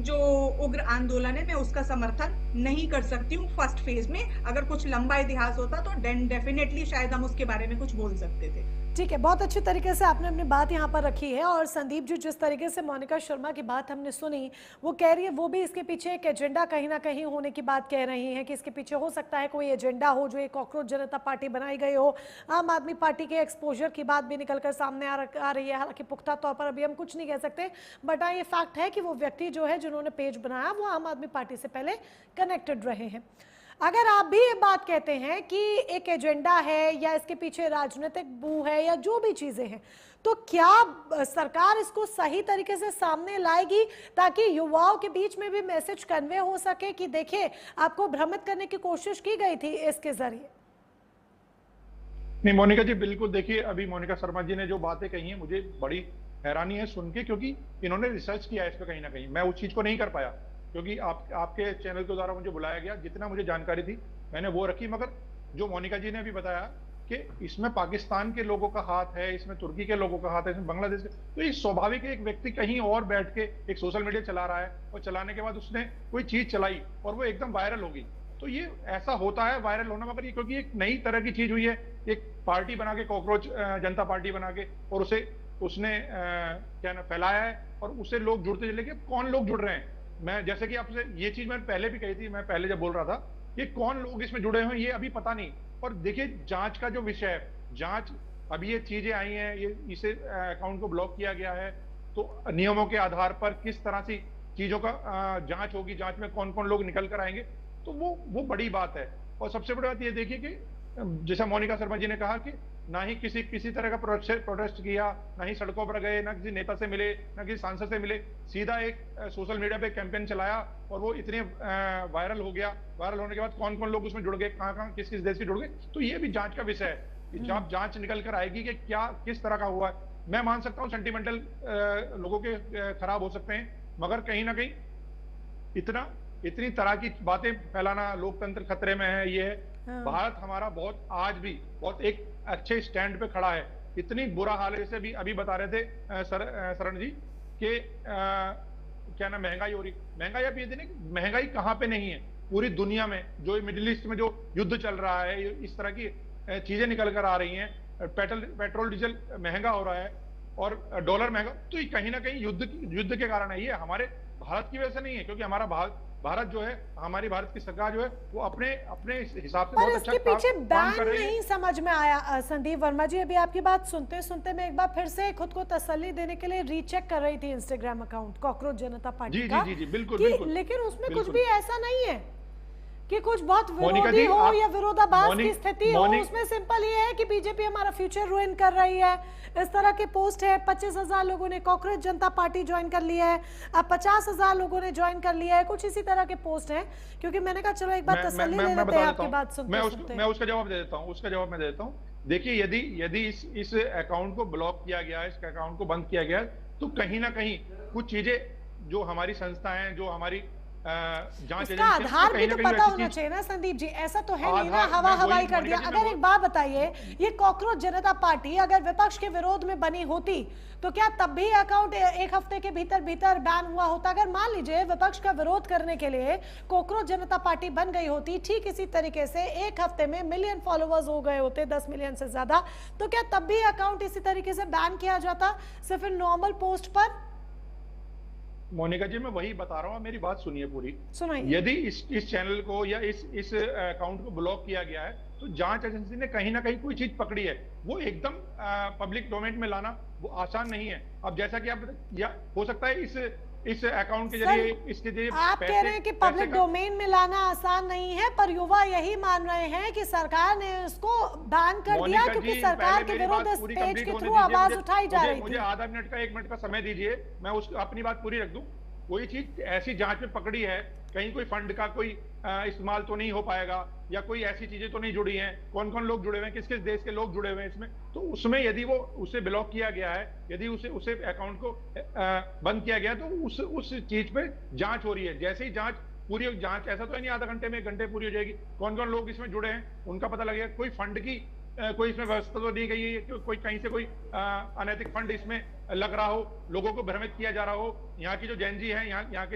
S5: जो उग्र आंदोलन है, मैं उसका समर्थन नहीं कर सकती हूँ फर्स्ट फेज में। अगर कुछ लंबा इतिहास होता तो डेफिनेटली शायद हम उसके बारे में कुछ बोल सकते थे।
S1: ठीक है, बहुत अच्छी तरीके से आपने अपनी बात यहाँ पर रखी है। और संदीप जी, जिस तरीके से मोनिका शर्मा की बात हमने सुनी, वो कह रही है वो भी इसके पीछे एक एजेंडा कहीं ना कहीं होने की बात कह रही है कि इसके पीछे हो सकता है कोई एजेंडा हो जो एक कॉकरोच जनता पार्टी बनाई गई हो। आम आदमी पार्टी के एक्सपोजर की बात भी निकलकर सामने आ रही है। हालांकि पुख्ता तौर पर अभी हम कुछ नहीं कह सकते, बट हाँ ये फैक्ट है कि वो व्यक्ति जो है जिन्होंने पेज बनाया वो आम आदमी पार्टी से पहले कनेक्टेड रहे हैं। अगर आप भी ये बात कहते हैं कि एक एजेंडा है या इसके पीछे राजनीतिक बू है या जो भी चीजें हैं, तो क्या सरकार इसको सही तरीके से सामने लाएगी ताकि युवाओं के बीच में भी मैसेज कन्वे हो सके कि देखिए आपको भ्रमित करने की कोशिश की गई थी इसके जरिए?
S2: नहीं मोनिका जी, बिल्कुल। देखिए, अभी मोनिका शर्मा जी ने जो बातें कही हैं मुझे बड़ी हैरानी है सुन के, क्योंकि इन्होंने रिसर्च किया है इस पर कहीं ना कहीं। मैं उस चीज को नहीं कर पाया क्योंकि आपके चैनल के द्वारा मुझे बुलाया गया, जितना मुझे जानकारी थी मैंने वो रखी। मगर जो मोनिका जी ने अभी बताया कि इसमें पाकिस्तान के लोगों का हाथ है, इसमें तुर्की के लोगों का हाथ है, इसमें बांग्लादेश के, तो ये स्वाभाविक है एक व्यक्ति कहीं और बैठ के एक सोशल मीडिया चला रहा है और चलाने के बाद उसने कोई चीज चलाई और वो एकदम वायरल होगी। तो ये ऐसा होता है वायरल होना, मगर ये क्योंकि एक नई तरह की चीज हुई है, एक पार्टी बना के, कॉकरोच जनता पार्टी बना के, और उसने क्या ना फैलाया है और उससे लोग जुड़ते चले गए। कौन लोग जुड़ रहे हैं, मैं जैसे कि आपसे ये चीज मैंने पहले भी कही थी, मैं पहले जब बोल रहा था कि कौन लोग इसमें जुड़े हुए हैं ये अभी पता नहीं। और देखिए जांच का जो विषय है, जांच अभी ये चीजें आई हैं, ये इसे अकाउंट को ब्लॉक किया गया है, तो नियमों के आधार पर किस तरह से चीजों का जांच होगी, जांच में कौन कौन लोग निकल कर आएंगे, तो वो बड़ी बात है। और सबसे बड़ी बात ये देखिए कि जैसा मोनिका शर्मा जी ने कहा कि ना ही किसी तरह का प्रोटेस्ट किया, ना ही सड़कों पर गए, ना किसी नेता से मिले, ना किसी सांसद से मिले, सीधा एक सोशल मीडिया पे कैंपेन चलाया और वो इतने वायरल हो गया। वायरल होने के बाद कौन कौन लोग उसमें जुड़ गए, कहाँ किस देश के जुड़ गए, तो ये भी जांच का विषय है। जब जांच निकल कर आएगी कि क्या किस तरह का हुआ है, मैं मान सकता हूँ सेंटिमेंटल लोगों के खराब हो सकते हैं, मगर कहीं ना कहीं इतनी तरह की बातें फैलाना, लोकतंत्र खतरे में है, ये है। भारत हमारा बहुत आज भी बहुत एक अच्छे स्टैंड पे खड़ा है। इतनी बुरा हाल है, जैसे अभी बता रहे थे शरण जी कि क्या ना महंगाई हो रही, महंगाई आप ये देखें, महंगाई कहाँ पे नहीं है पूरी दुनिया में। जो मिडिल ईस्ट में जो युद्ध चल रहा है, इस तरह की चीजें निकल कर आ रही हैं, पेट्रोल डीजल महंगा हो रहा है और डॉलर महंगा, तो ये कहीं ना कहीं युद्ध के कारण है। ये हमारे भारत की वजह से नहीं है, क्योंकि हमारा भारत जो है, हमारी भारत की सरकार जो है वो अपने हिसाब से बहुत अच्छा
S1: काम कर रही है। नहीं समझ में आया संदीप वर्मा जी, अभी आपकी बात सुनते सुनते मैं एक बार फिर से खुद को तसल्ली देने के लिए रीचेक कर रही थी इंस्टाग्राम अकाउंट कॉकरोच जनता पार्टी का।
S2: जी, बिल्कुल।
S1: लेकिन उसमें कुछ भी ऐसा नहीं है कि कुछ बहुत विरोधी हो या विरोधाभास की स्थिति हो। उसमें सिंपल ये है कि बीजेपी हमारा फ्यूचर रुइन कर रही है, इस तरह के पोस्ट है। 25,000 लोगों ने कॉकरोच जनता पार्टी ज्वाइन कर लिया है, अब 50,000 लोगों ने ज्वाइन कर लिया है, कुछ इसी तरह के पोस्ट हैं। क्योंकि मैंने कहा चलो एक बार तसल्ली ले लेते हैं आपकी बात सुनते।
S2: मैं उसका जवाब दे देता हूँ, देखिए यदि इस अकाउंट को ब्लॉक किया गया है, इस अकाउंट को बंद किया गया है, तो कहीं ना कहीं कुछ चीजें जो हमारी संस्था है, जो हमारी जांच
S1: उसका आधार भी तो पता होना चाहिए ना संदीप जी, ऐसा तो है नहीं ना हवाई कर दिया। अगर एक बात बताइए, ये कॉकरोच जनता पार्टी अगर विपक्ष के विरोध में बनी होती तो क्या तब भी अकाउंट एक हफ्ते के भीतर बैन हुआ होता? अगर मान लीजिए विपक्ष का विरोध करने के लिए कॉकरोच जनता पार्टी बन गई होती, ठीक इसी तरीके से एक हफ्ते में मिलियन फॉलोवर्स हो गए होते, 10 मिलियन से ज्यादा, तो क्या तब भी अकाउंट इसी तरीके से बैन किया जाता सिर्फ नॉर्मल पोस्ट पर?
S2: मोनिका जी, मैं वही बता रहा हूँ, मेरी बात सुनिए पूरी। यदि इस चैनल को या इस अकाउंट को ब्लॉक किया गया है, तो जांच एजेंसी ने कहीं ना कहीं कोई चीज पकड़ी है, वो एकदम पब्लिक डोमेन में लाना वो आसान नहीं है। अब जैसा कि आप हो सकता है इस अकाउंट के जरिए, इसके जरिए
S1: आप कह रहे हैं कि पब्लिक डोमेन में लाना आसान नहीं है, पर युवा यही मान रहे हैं कि सरकार ने इसको बैन कर दिया क्योंकि सरकार के विरुद्ध इस पेज के थ्रू आवाज उठाई जा रही थी।
S2: मुझे आधा मिनट का 1 मिनट का समय दीजिए, मैं अपनी बात पूरी रख दूं। कोई चीज ऐसी जांच में पकड़ी है, कहीं कोई फंड का कोई इस्तेमाल तो नहीं हो पाएगा, या कोई ऐसी चीजें तो नहीं जुड़ी हैं, कौन कौन लोग जुड़े हुए हैं, किस किस देश के लोग जुड़े हुए हैं इसमें, तो उसमें यदि वो उसे ब्लॉक किया गया है, यदि उसे अकाउंट को बंद किया गया, तो उस चीज पे जांच हो रही है। जैसे ही पूरी जांच, ऐसा तो है नहीं आधा घंटे में 1 घंटे पूरी हो जाएगी, कौन कौन लोग इसमें जुड़े हैं उनका पता लगेगा। कोई फंड की कोई इसमें व्यवस्था तो दी गई है कि कोई कहीं से कोई अनैतिक फंड इसमें लग रहा हो, लोगों को भ्रमित किया जा रहा हो, यहाँ की जो जैनजी है, यहाँ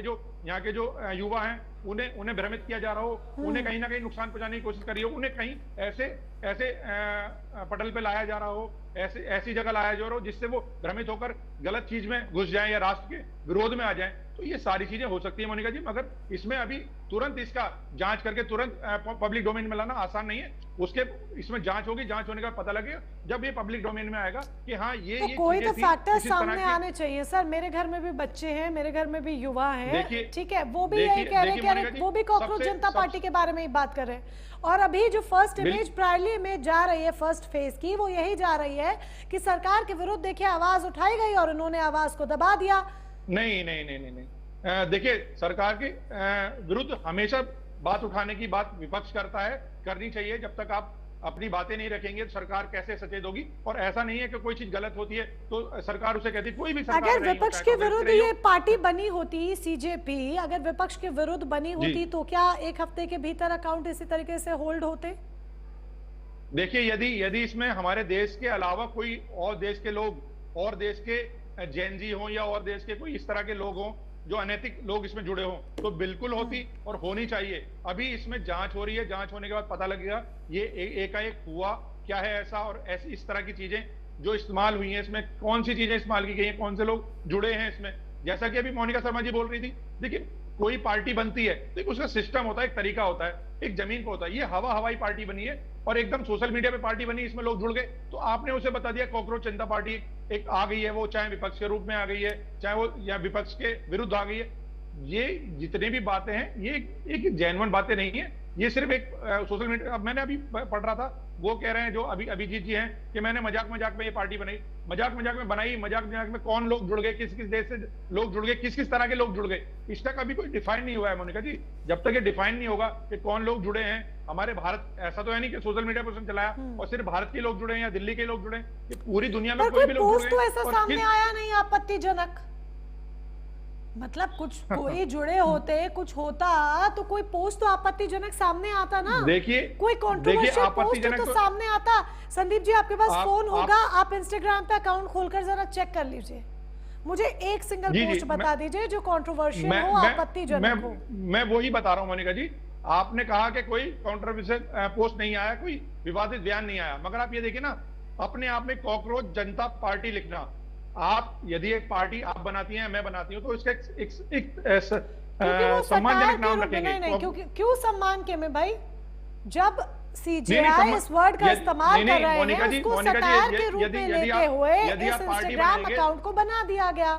S2: के जो युवा हैं, उन्हें भ्रमित किया जा रहा हो, उन्हें कहीं ना कहीं नुकसान पहुंचाने की कोशिश करी हो, उन्हें कहीं ऐसे पटल पे लाया जा रहा हो, ऐसी जगह लाया जा रहा हो जिससे वो भ्रमित होकर गलत चीज में घुस जाएं या राष्ट्र के विरोध में आ जाएं। तो ये सारी चीजें हो सकती है मोनिका जी, मगर इसमें अभी तुरंत इसका जांच करके तुरंत पब्लिक डोमेन में लाना आसान नहीं है। उसके इसमें जांच होगी, जांच होने का पता लगेगा जब ये पब्लिक डोमेन में आएगा कि हाँ ये
S1: कोई तो फैक्टर्स सामने आने चाहिए सर। मेरे घर में भी बच्चे हैं, मेरे घर में भी युवा हैं, ठीक है, वो भी यही कह रहे हैं, वो भी कॉकरोच जनता पार्टी के बारे में ही बात कर रहे हैं। और अभी जो फर्स्ट इमेज प्राइमरी में जा रही है फर्स्ट फेज की, वो यही जा रही है कि सरकार के विरुद्ध देखिए आवाज उठाई गई और उन्होंने आवाज को दबा दिया।
S2: नहीं, देखिए सरकार के विरुद्ध हमेशा बात उठाने की बात विपक्ष करता है, करनी चाहिए। जब तक आप अपनी बातें नहीं रखेंगे तो सरकार कैसे सचेत होगी? और ऐसा नहीं है कि कोई चीज गलत होती है तो सरकार उसे कहती, कोई भी सरकार
S1: अगर विपक्ष के विरुद्ध ये पार्टी बनी होती, सीजेपी अगर विपक्ष के विरुद्ध बनी होती तो क्या एक हफ्ते के भीतर अकाउंट इसी तरीके से होल्ड होते?
S2: देखिए यदि इसमें हमारे देश के अलावा कोई और देश के लोग और देश के जैनजी हो या और देश के कोई इस तरह के लोग हों जो अनैतिक लोग इसमें जुड़े हों तो बिल्कुल होती और होनी चाहिए। अभी इसमें जांच हो रही है, जांच होने के बाद पता लगेगा ये एकाएक हुआ क्या है ऐसा, और ऐसी इस तरह की चीजें जो इस्तेमाल हुई हैं इसमें कौन सी चीजें इस्तेमाल की गई हैं, कौन से लोग जुड़े हैं इसमें। जैसा कि अभी मोनिका शर्मा जी बोल रही थी, देखिए कोई पार्टी बनती है तो उसका सिस्टम होता है, एक तरीका होता है, एक जमीन को होता है। ये हवाई पार्टी बनी है और एकदम सोशल मीडिया पे पार्टी बनी, इसमें लोग जुड़ गए तो आपने उसे बता दिया कॉकरोच जनता पार्टी एक आ गई है, वो चाहे विपक्ष के रूप में आ गई है, चाहे वो या विपक्ष के विरुद्ध आ गई है। ये जितनी भी बातें हैं ये एक जेन्युइन बातें नहीं है, ये सिर्फ एक सोशल मीडिया। अब मैंने अभी पढ़ रहा था, वो कह रहे हैं जो अभिजीत जी हैं कि मैंने मजाक में ये पार्टी बनाई। मजाक में बनाई, मजाक में कौन लोग जुड़ गए, किस किस देश से लोग जुड़ गए, किस किस तरह के लोग जुड़ गए, इस तक अभी कोई डिफाइन नहीं हुआ है मोनिका जी। जब तक ये डिफाइन नहीं होगा कि कौन लोग जुड़े हैं हमारे भारत, ऐसा तो है नहीं कि सोशल मीडिया पर उसने चलाया और सिर्फ भारत के लोग जुड़े हैं या दिल्ली के लोग जुड़े हैं, ये पूरी दुनिया में कोई भी लोग जुड़े हैं।
S1: ऐसा सामने आया नहीं आपत्तिजनक, मतलब कुछ कोई जुड़े होते, कुछ होता तो कोई पोस्ट तो आपत्तिजनक सामने आता ना।
S2: देखिए
S1: कोई कंट्रोवर्शियल पोस्ट तो सामने आता। संदीप जी आपके पास फोन होगा, आप इंस्टाग्राम पे अकाउंट खोलकर जरा चेक कर लीजिए, मुझे एक सिंगल पोस्ट बता दीजिए जो कंट्रोवर्शियल हो, आपत्तिजनक हो।
S2: मैं वही बता रहा हूँ मोनिका जी, आपने कहा कि कोई कंट्रोवर्शियल पोस्ट नहीं आया, कोई विवादित बयान नहीं आया, मगर आप ये देखिए ना, अपने आप में कॉकरोच जनता पार्टी लिखना, आप यदि एक पार्टी आप बनाती हैं, मैं बनाती हूँ तो इसका एक सम्मानजनक नाम रखेंगे।
S1: नहीं, क्यों सम्मान के में भाई, जब सीजेआई इस वर्ड का इस्तेमाल कर रहे हैं उसको सटायर के रूप में लेते हुए इस इंस्टाग्राम अकाउंट को बना दिया गया,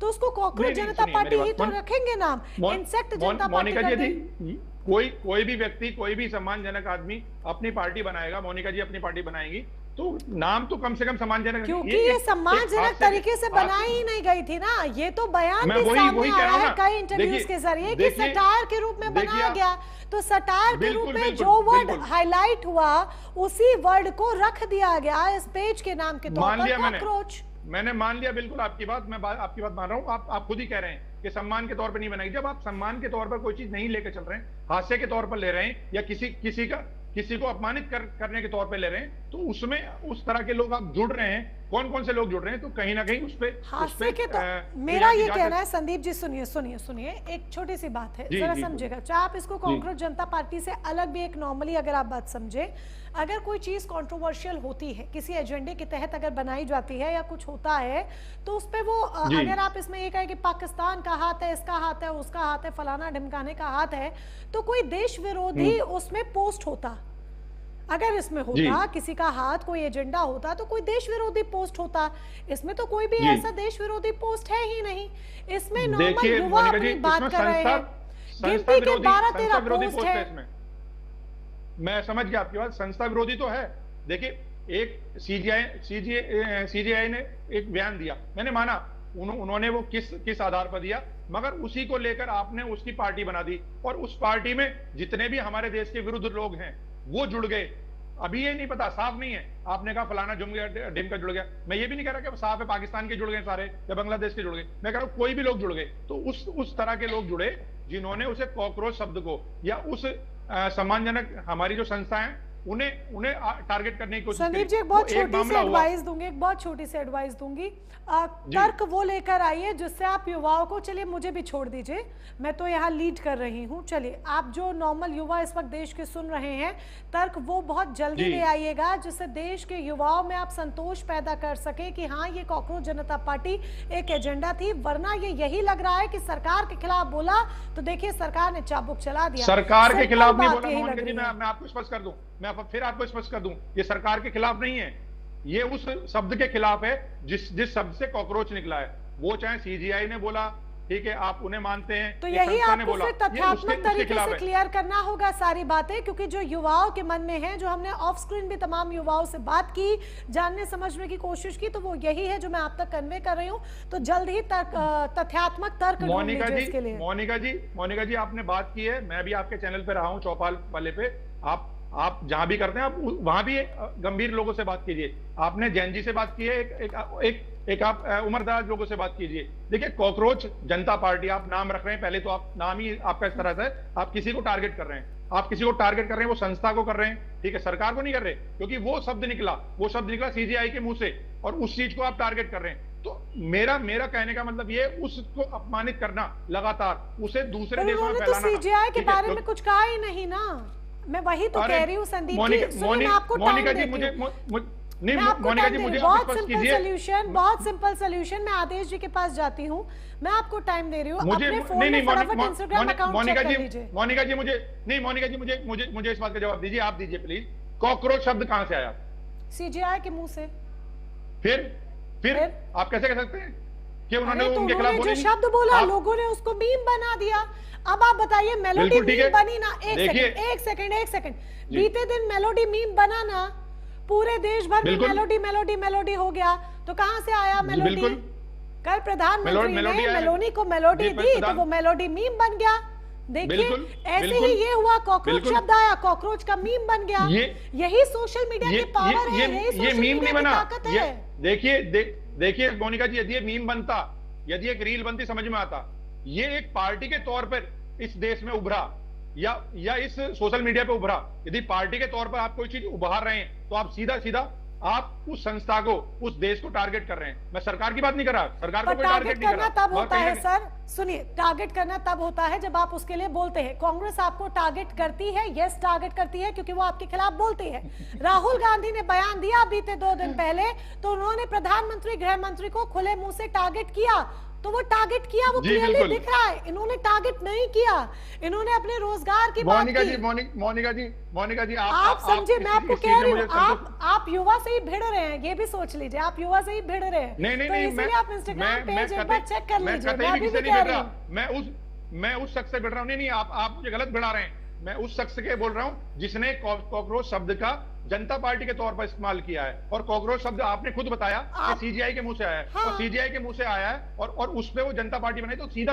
S1: तो उसको कॉकरोच जनता पार्टी ही तो रखेंगे नाम, इंसेक्ट जनता पार्टी कर देंगे।
S2: कोई भी व्यक्ति, कोई भी सम्मानजनक आदमी अपनी पार्टी बनाएगा, मोनिका जी अपनी पार्टी बनाएंगी तो नाम तो कम से कम सम्मानजनक,
S1: क्योंकि ये सम्मानजनक तरीके से बनाई ही नहीं गई थी ना, ये तो बयान भी सामने आया है कई इंटरव्यूज के जरिए कि सटायर के रूप में बनाया गया। तो सटायर के रूप में जो वर्ड हाईलाइट हुआ उसी वर्ड को रख दिया गया इस पेज के नाम के तौर पर कॉकरोच।
S2: मैंने मान लिया बिल्कुल आपकी बात, मैं आपकी बात मान रहा हूँ। आप खुद ही कह रहे हैं कि सम्मान के तौर पर नहीं बनाई। जब आप सम्मान के तौर पर कोई चीज नहीं लेकर चल रहे हैं, हास्य के तौर पर ले रहे हैं या किसी को अपमानित करने के तौर पे ले रहे हैं, तो उसमें उस तरह के लोग आप जुड़ रहे हैं। कौन कौन से लोग जुड़ रहे हैं? तो कहीं ना कहीं उस पे
S1: मेरा ये कहना है, संदीप जी सुनिए, एक छोटी सी बात है, जरा समझेगा। चाहे आप इसको कांग्रेस जनता पार्टी से अलग भी एक नॉर्मली अगर आप बात समझे, अगर कोई चीज कंट्रोवर्शियल होती है, किसी एजेंडे के तहत अगर बनाई जाती है या कुछ होता है, तो उस पे वो अगर आप इसमें ये कहें कि पाकिस्तान का हाथ है, इसका हाथ है, उसका हाथ है, फलाना ढिमकाने का हाथ है, तो कोई देश विरोधी उसमें पोस्ट होता। अगर इसमें होता किसी का हाथ, कोई एजेंडा होता तो कोई देश विरोधी पोस्ट होता। इसमें तो कोई भी ऐसा देश विरोधी पोस्ट है ही नहीं। इसमें नॉर्मल युवा अपनी बात कर रहे हैं, गिनती के 12-13 पोस्ट है।
S2: मैं समझ गया आपकी बात, संस्था विरोधी तो है। देखिए, एक सीजीआई ने एक बयान दिया, मैंने माना उन्होंने वो किस आधार पर दिया, मगर उसी को लेकर आपने उसकी पार्टी बना दी और उस पार्टी में जितने भी हमारे देश के विरुद्ध लोग हैं वो जुड़ गए। अभी ये नहीं पता, साफ नहीं है, आपने कहा फलाना ढिमका जुड़ गया, मैं ये भी नहीं कह रहा कि साफ है पाकिस्तान के जुड़ गए सारे या बांग्लादेश के जुड़ गए, मैं कह रहा हूं कोई भी लोग जुड़ गए। तो उस तरह के लोग जुड़े जिन्होंने उसे कॉकरोच शब्द को या उस सम्मानजनक हमारी जो संस्था है उन्हें उन्हें टारगेट करने की कोशिश
S1: संदीप जी,
S2: करी।
S1: एक बहुत
S2: वो एक
S1: छोटी सी
S2: मामला हुआ।
S1: एडवाइस दूंगी, एक बहुत छोटी सी एडवाइस दूंगी। तर्क वो लेकर आइए जिससे आप युवाओं को, चलिए मुझे भी छोड़ दीजिए, मैं तो यहाँ लीड कर रही हूँ, चलिए आप जो नॉर्मल युवा इस वक्त देश के सुन रहे हैं, तर्क वो बहुत जल्दी
S2: जी।
S1: ले आइएगा जिससे देश के युवाओं में आप संतोष पैदा कर सके कि हाँ, ये कॉकरोच जनता पार्टी एक एजेंडा थी। वरना ये यही लग रहा है कि सरकार के खिलाफ बोला तो देखिए सरकार ने चाबुक चला दिया।
S2: सरकार के खिलाफ नहीं बोला
S1: यही
S2: मोनिका
S1: लग
S2: जी,
S1: रही है।
S2: मैं आपको स्पष्ट कर दूं, मैं फिर आपको स्पष्ट कर दूं, ये सरकार के खिलाफ नहीं है, ये उस शब्द के खिलाफ है जिस शब्द से कॉकरोच निकला है। वो चाहे सीजीआई ने बोला, ठीक है, आप उन्हें मानते हैं,
S1: तो
S2: या
S1: यही
S2: संस्था ने
S1: आपको
S2: बोला,
S1: फिर
S2: ये
S1: तथ्यात्मक
S2: उसके
S1: तरीके
S2: खिलाफ
S1: से
S2: है।
S1: क्लियर करना होगा सारी बातें, क्योंकि जो युवाओं के मन में है, जो हमने ऑफ स्क्रीन भी तमाम युवाओं से बात की, जानने समझने की कोशिश की, तो वो यही है जो मैं आप तक कन्वे कर रही हूँ। तो जल्द ही तथ्यात्मक तर्क ढूंढ लीजिए इसके लिए।
S2: मोनिका जी आपने बात की है, मैं भी आपके चैनल पे रहा हूं, चौपाल वाले पे, आप जहां भी करते हैं आप वहां भी गंभीर लोगों से बात कीजिए। आपने जैन जी से बात की है, एक आप उम्रदराज लोगों से बात कीजिए। देखिए, कॉकरोच जनता पार्टी आप नाम रख रहे हैं, पहले तो आप नाम ही आपका इस तरह से है, आप किसी को टारगेट कर रहे हैं, आप किसी को टारगेट कर रहे हैं, वो संस्था को कर रहे हैं, ठीक है, सरकार को नहीं कर रहे, क्योंकि वो शब्द निकला सीजीआई के मुंह से, और उस चीज को आप टारगेट कर रहे हैं। तो मेरा कहने का मतलब ये, उसको अपमानित करना लगातार, उसे दूसरे देशों में फैलाना।
S1: सीजीआई के बारे में कुछ कहा ही नहीं ना, मैं वही तो कह रही हूँ संदीप जी। सुनिए, मैं आपको टाइम देती हूँ।
S2: नहीं, मोनिका जी मुझे
S1: बहुत सिंपल सोल्यूशन, बहुत सिंपल सोल्यूशन। मैं आदेश जी के पास जाती हूँ, मैं आपको टाइम दे रही हूँ, अपने फोन में फटाफट इंस्टाग्राम अकाउंट चेक कर लीजिए।
S2: मोनिका जी मुझे इस बात का जवाब दीजिए, आप दीजिए प्लीज। कॉकरोच शब्द कहां से आया?
S1: सीजीआई के मुंह से।
S2: फिर आप कैसे कह सकते हैं कि उन्होंने उनके खिलाफ
S1: जो शब्द बोला, लोगों ने उसको मीम बना दिया। अब आप बताइए, मेलोडी मीम बनी ना? एक सेकंड, बीते दिन मेलोडी मीम बना ना, पूरे देश भर में मेलोडी हो गया, तो कहां से आया मेलोडी? कल प्रधानमंत्री ने मेलोडी को मेलोडी दी, तो वो मेलोडी मीम बन गया। देखिए, ऐसे ही ये हुआ, कॉकरोच शब्द आया, कॉकरोच का मीम बन गया। यही सोशल मीडिया की पावर है, यही सोशल मीडिया की ताकत है।
S2: देखिए मोनिका जी, यदि ये मीम बनता, यदि एक रील बनती, समझ में आता। ये एक पार्टी के तौर पर इस देश में उभरा, या इस सोशल मीडिया पे उभरा। यदि पार्टी के तौर पर आप कोई चीज उभार रहे हैं, तो आप सीधा आप उस संस्था को, उस देश को टारगेट कर रहे हैं। मैं सरकार की बात नहीं कर रहा, सरकार को कोई टारगेट नहीं कर रहा।
S1: तब होता है सर, सुनिए, टारगेट करना तब होता है जब आप उसके लिए बोलते हैं। कांग्रेस आपको टारगेट करती है, यस टारगेट करती है, क्योंकि वो आपके खिलाफ बोलती है। राहुल गांधी ने बयान दिया बीते 2 दिन पहले, तो उन्होंने प्रधानमंत्री, गृह मंत्री को खुले मुंह से टारगेट किया, तो वो टारगेट किया, वो क्लियरली दिख रहा है। इन्होंने टारगेट नहीं किया, इन्होंने अपने रोजगार की बात की।
S2: मोनिका जी
S1: आप समझे, मैं आपको कह रही हूँ, आप युवा से ही भिड़ रहे हैं, ये भी सोच लीजिए, आप युवा से ही भिड़ रहे हैं।
S2: नहीं,
S1: इसलिए आप इंस्टाग्राम पेज एक बार चेक कर लीजिए। मैं अभी भी कह रही हूँ,
S2: मैं उस शख्स से भिड़ रहा हूँ। नहीं, आप मुझे गलत भिड़ा रहे हैं। मैं उस शख्स के बोल रहा हूँ जिसने कॉकरोच शब्द का जनता पार्टी के तौर पर इस्तेमाल किया है। और कॉकरोच शब्द आपने खुद बताया कि सीजीआई के मुंह से आया है, और सीजीआई के मुंह से आया है, और उस पे वो जनता पार्टी बनाई, तो सीधा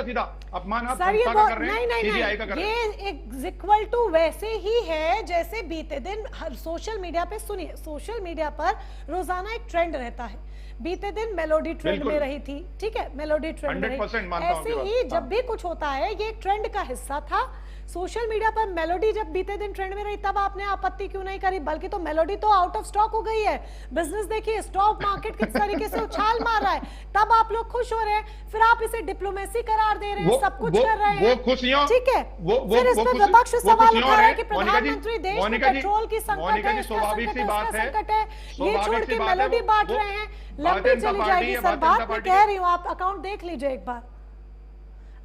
S2: अपमान आप संस्था का कर रहे हैं, सीजीआई का कर रहे हैं।
S1: ये इक्वल टू वैसे ही है जैसे बीते दिन हर सोशल मीडिया पे, सुनिए, सोशल मीडिया पर रोजाना एक ट्रेंड रहता है। बीते दिन मेलोडी ट्रेंड में रही थी, ठीक है, मेलोडी ट्रेंड में रही। ऐसे ही जब भी कुछ होता है, ये एक ट्रेंड का हिस्सा था। सोशल मीडिया पर मेलोडी जब बीते दिन ट्रेंड में रही, तब आपने आपत्ति क्यों नहीं करी? बल्कि तो मेलोडी तो आउट ऑफ स्टॉक हो गई है। बिजनेस देखिए, स्टॉक मार्केट किस तरीके से उछाल मार रहा है, तब आप लोग खुश हो रहे हैं। फिर आप इसे डिप्लोमेसी करार दे रहे हैं, सब कुछ कर रहे हैं, ठीक है। फिर इस पर विपक्ष सवाल उठा रहा है कि प्रधानमंत्री देश में पेट्रोल की संकट है,
S2: स्वाभाविक सी बात है,
S1: ये छोड़ के मेलोडी बांट रहे हैं। लंबी चली जाएगी सर बात, मैं कह रही हूँ, आप अकाउंट देख लीजिए एक बार।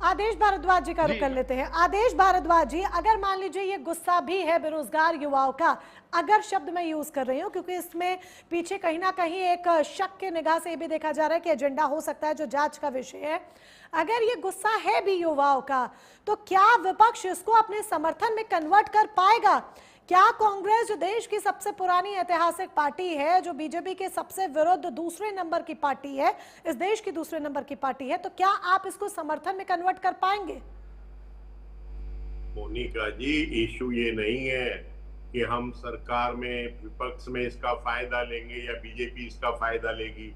S1: आदेश भारद्वाज जी का रुख कर लेते हैं। आदेश भारद्वाज जी, अगर मान लीजिए ये गुस्सा भी है बेरोजगार युवाओं का, अगर शब्द मैं यूज कर रही हूँ, क्योंकि इसमें पीछे कहीं ना कहीं एक शक के निगाह से भी देखा जा रहा है कि एजेंडा हो सकता है जो जांच का विषय है। अगर ये गुस्सा है भी युवाओं का, तो क्या विपक्ष इसको अपने समर्थन में कन्वर्ट कर पाएगा? क्या कांग्रेस, जो देश की सबसे पुरानी ऐतिहासिक पार्टी है, जो बीजेपी के सबसे विरुद्ध दूसरे नंबर की पार्टी है, इस देश की दूसरे नंबर की पार्टी है, तो क्या आप इसको समर्थन में कन्वर्ट कर पाएंगे?
S3: मोनिका जी, इशू ये नहीं है कि हम सरकार में, विपक्ष में इसका फायदा लेंगे या बीजेपी इसका फायदा लेगी।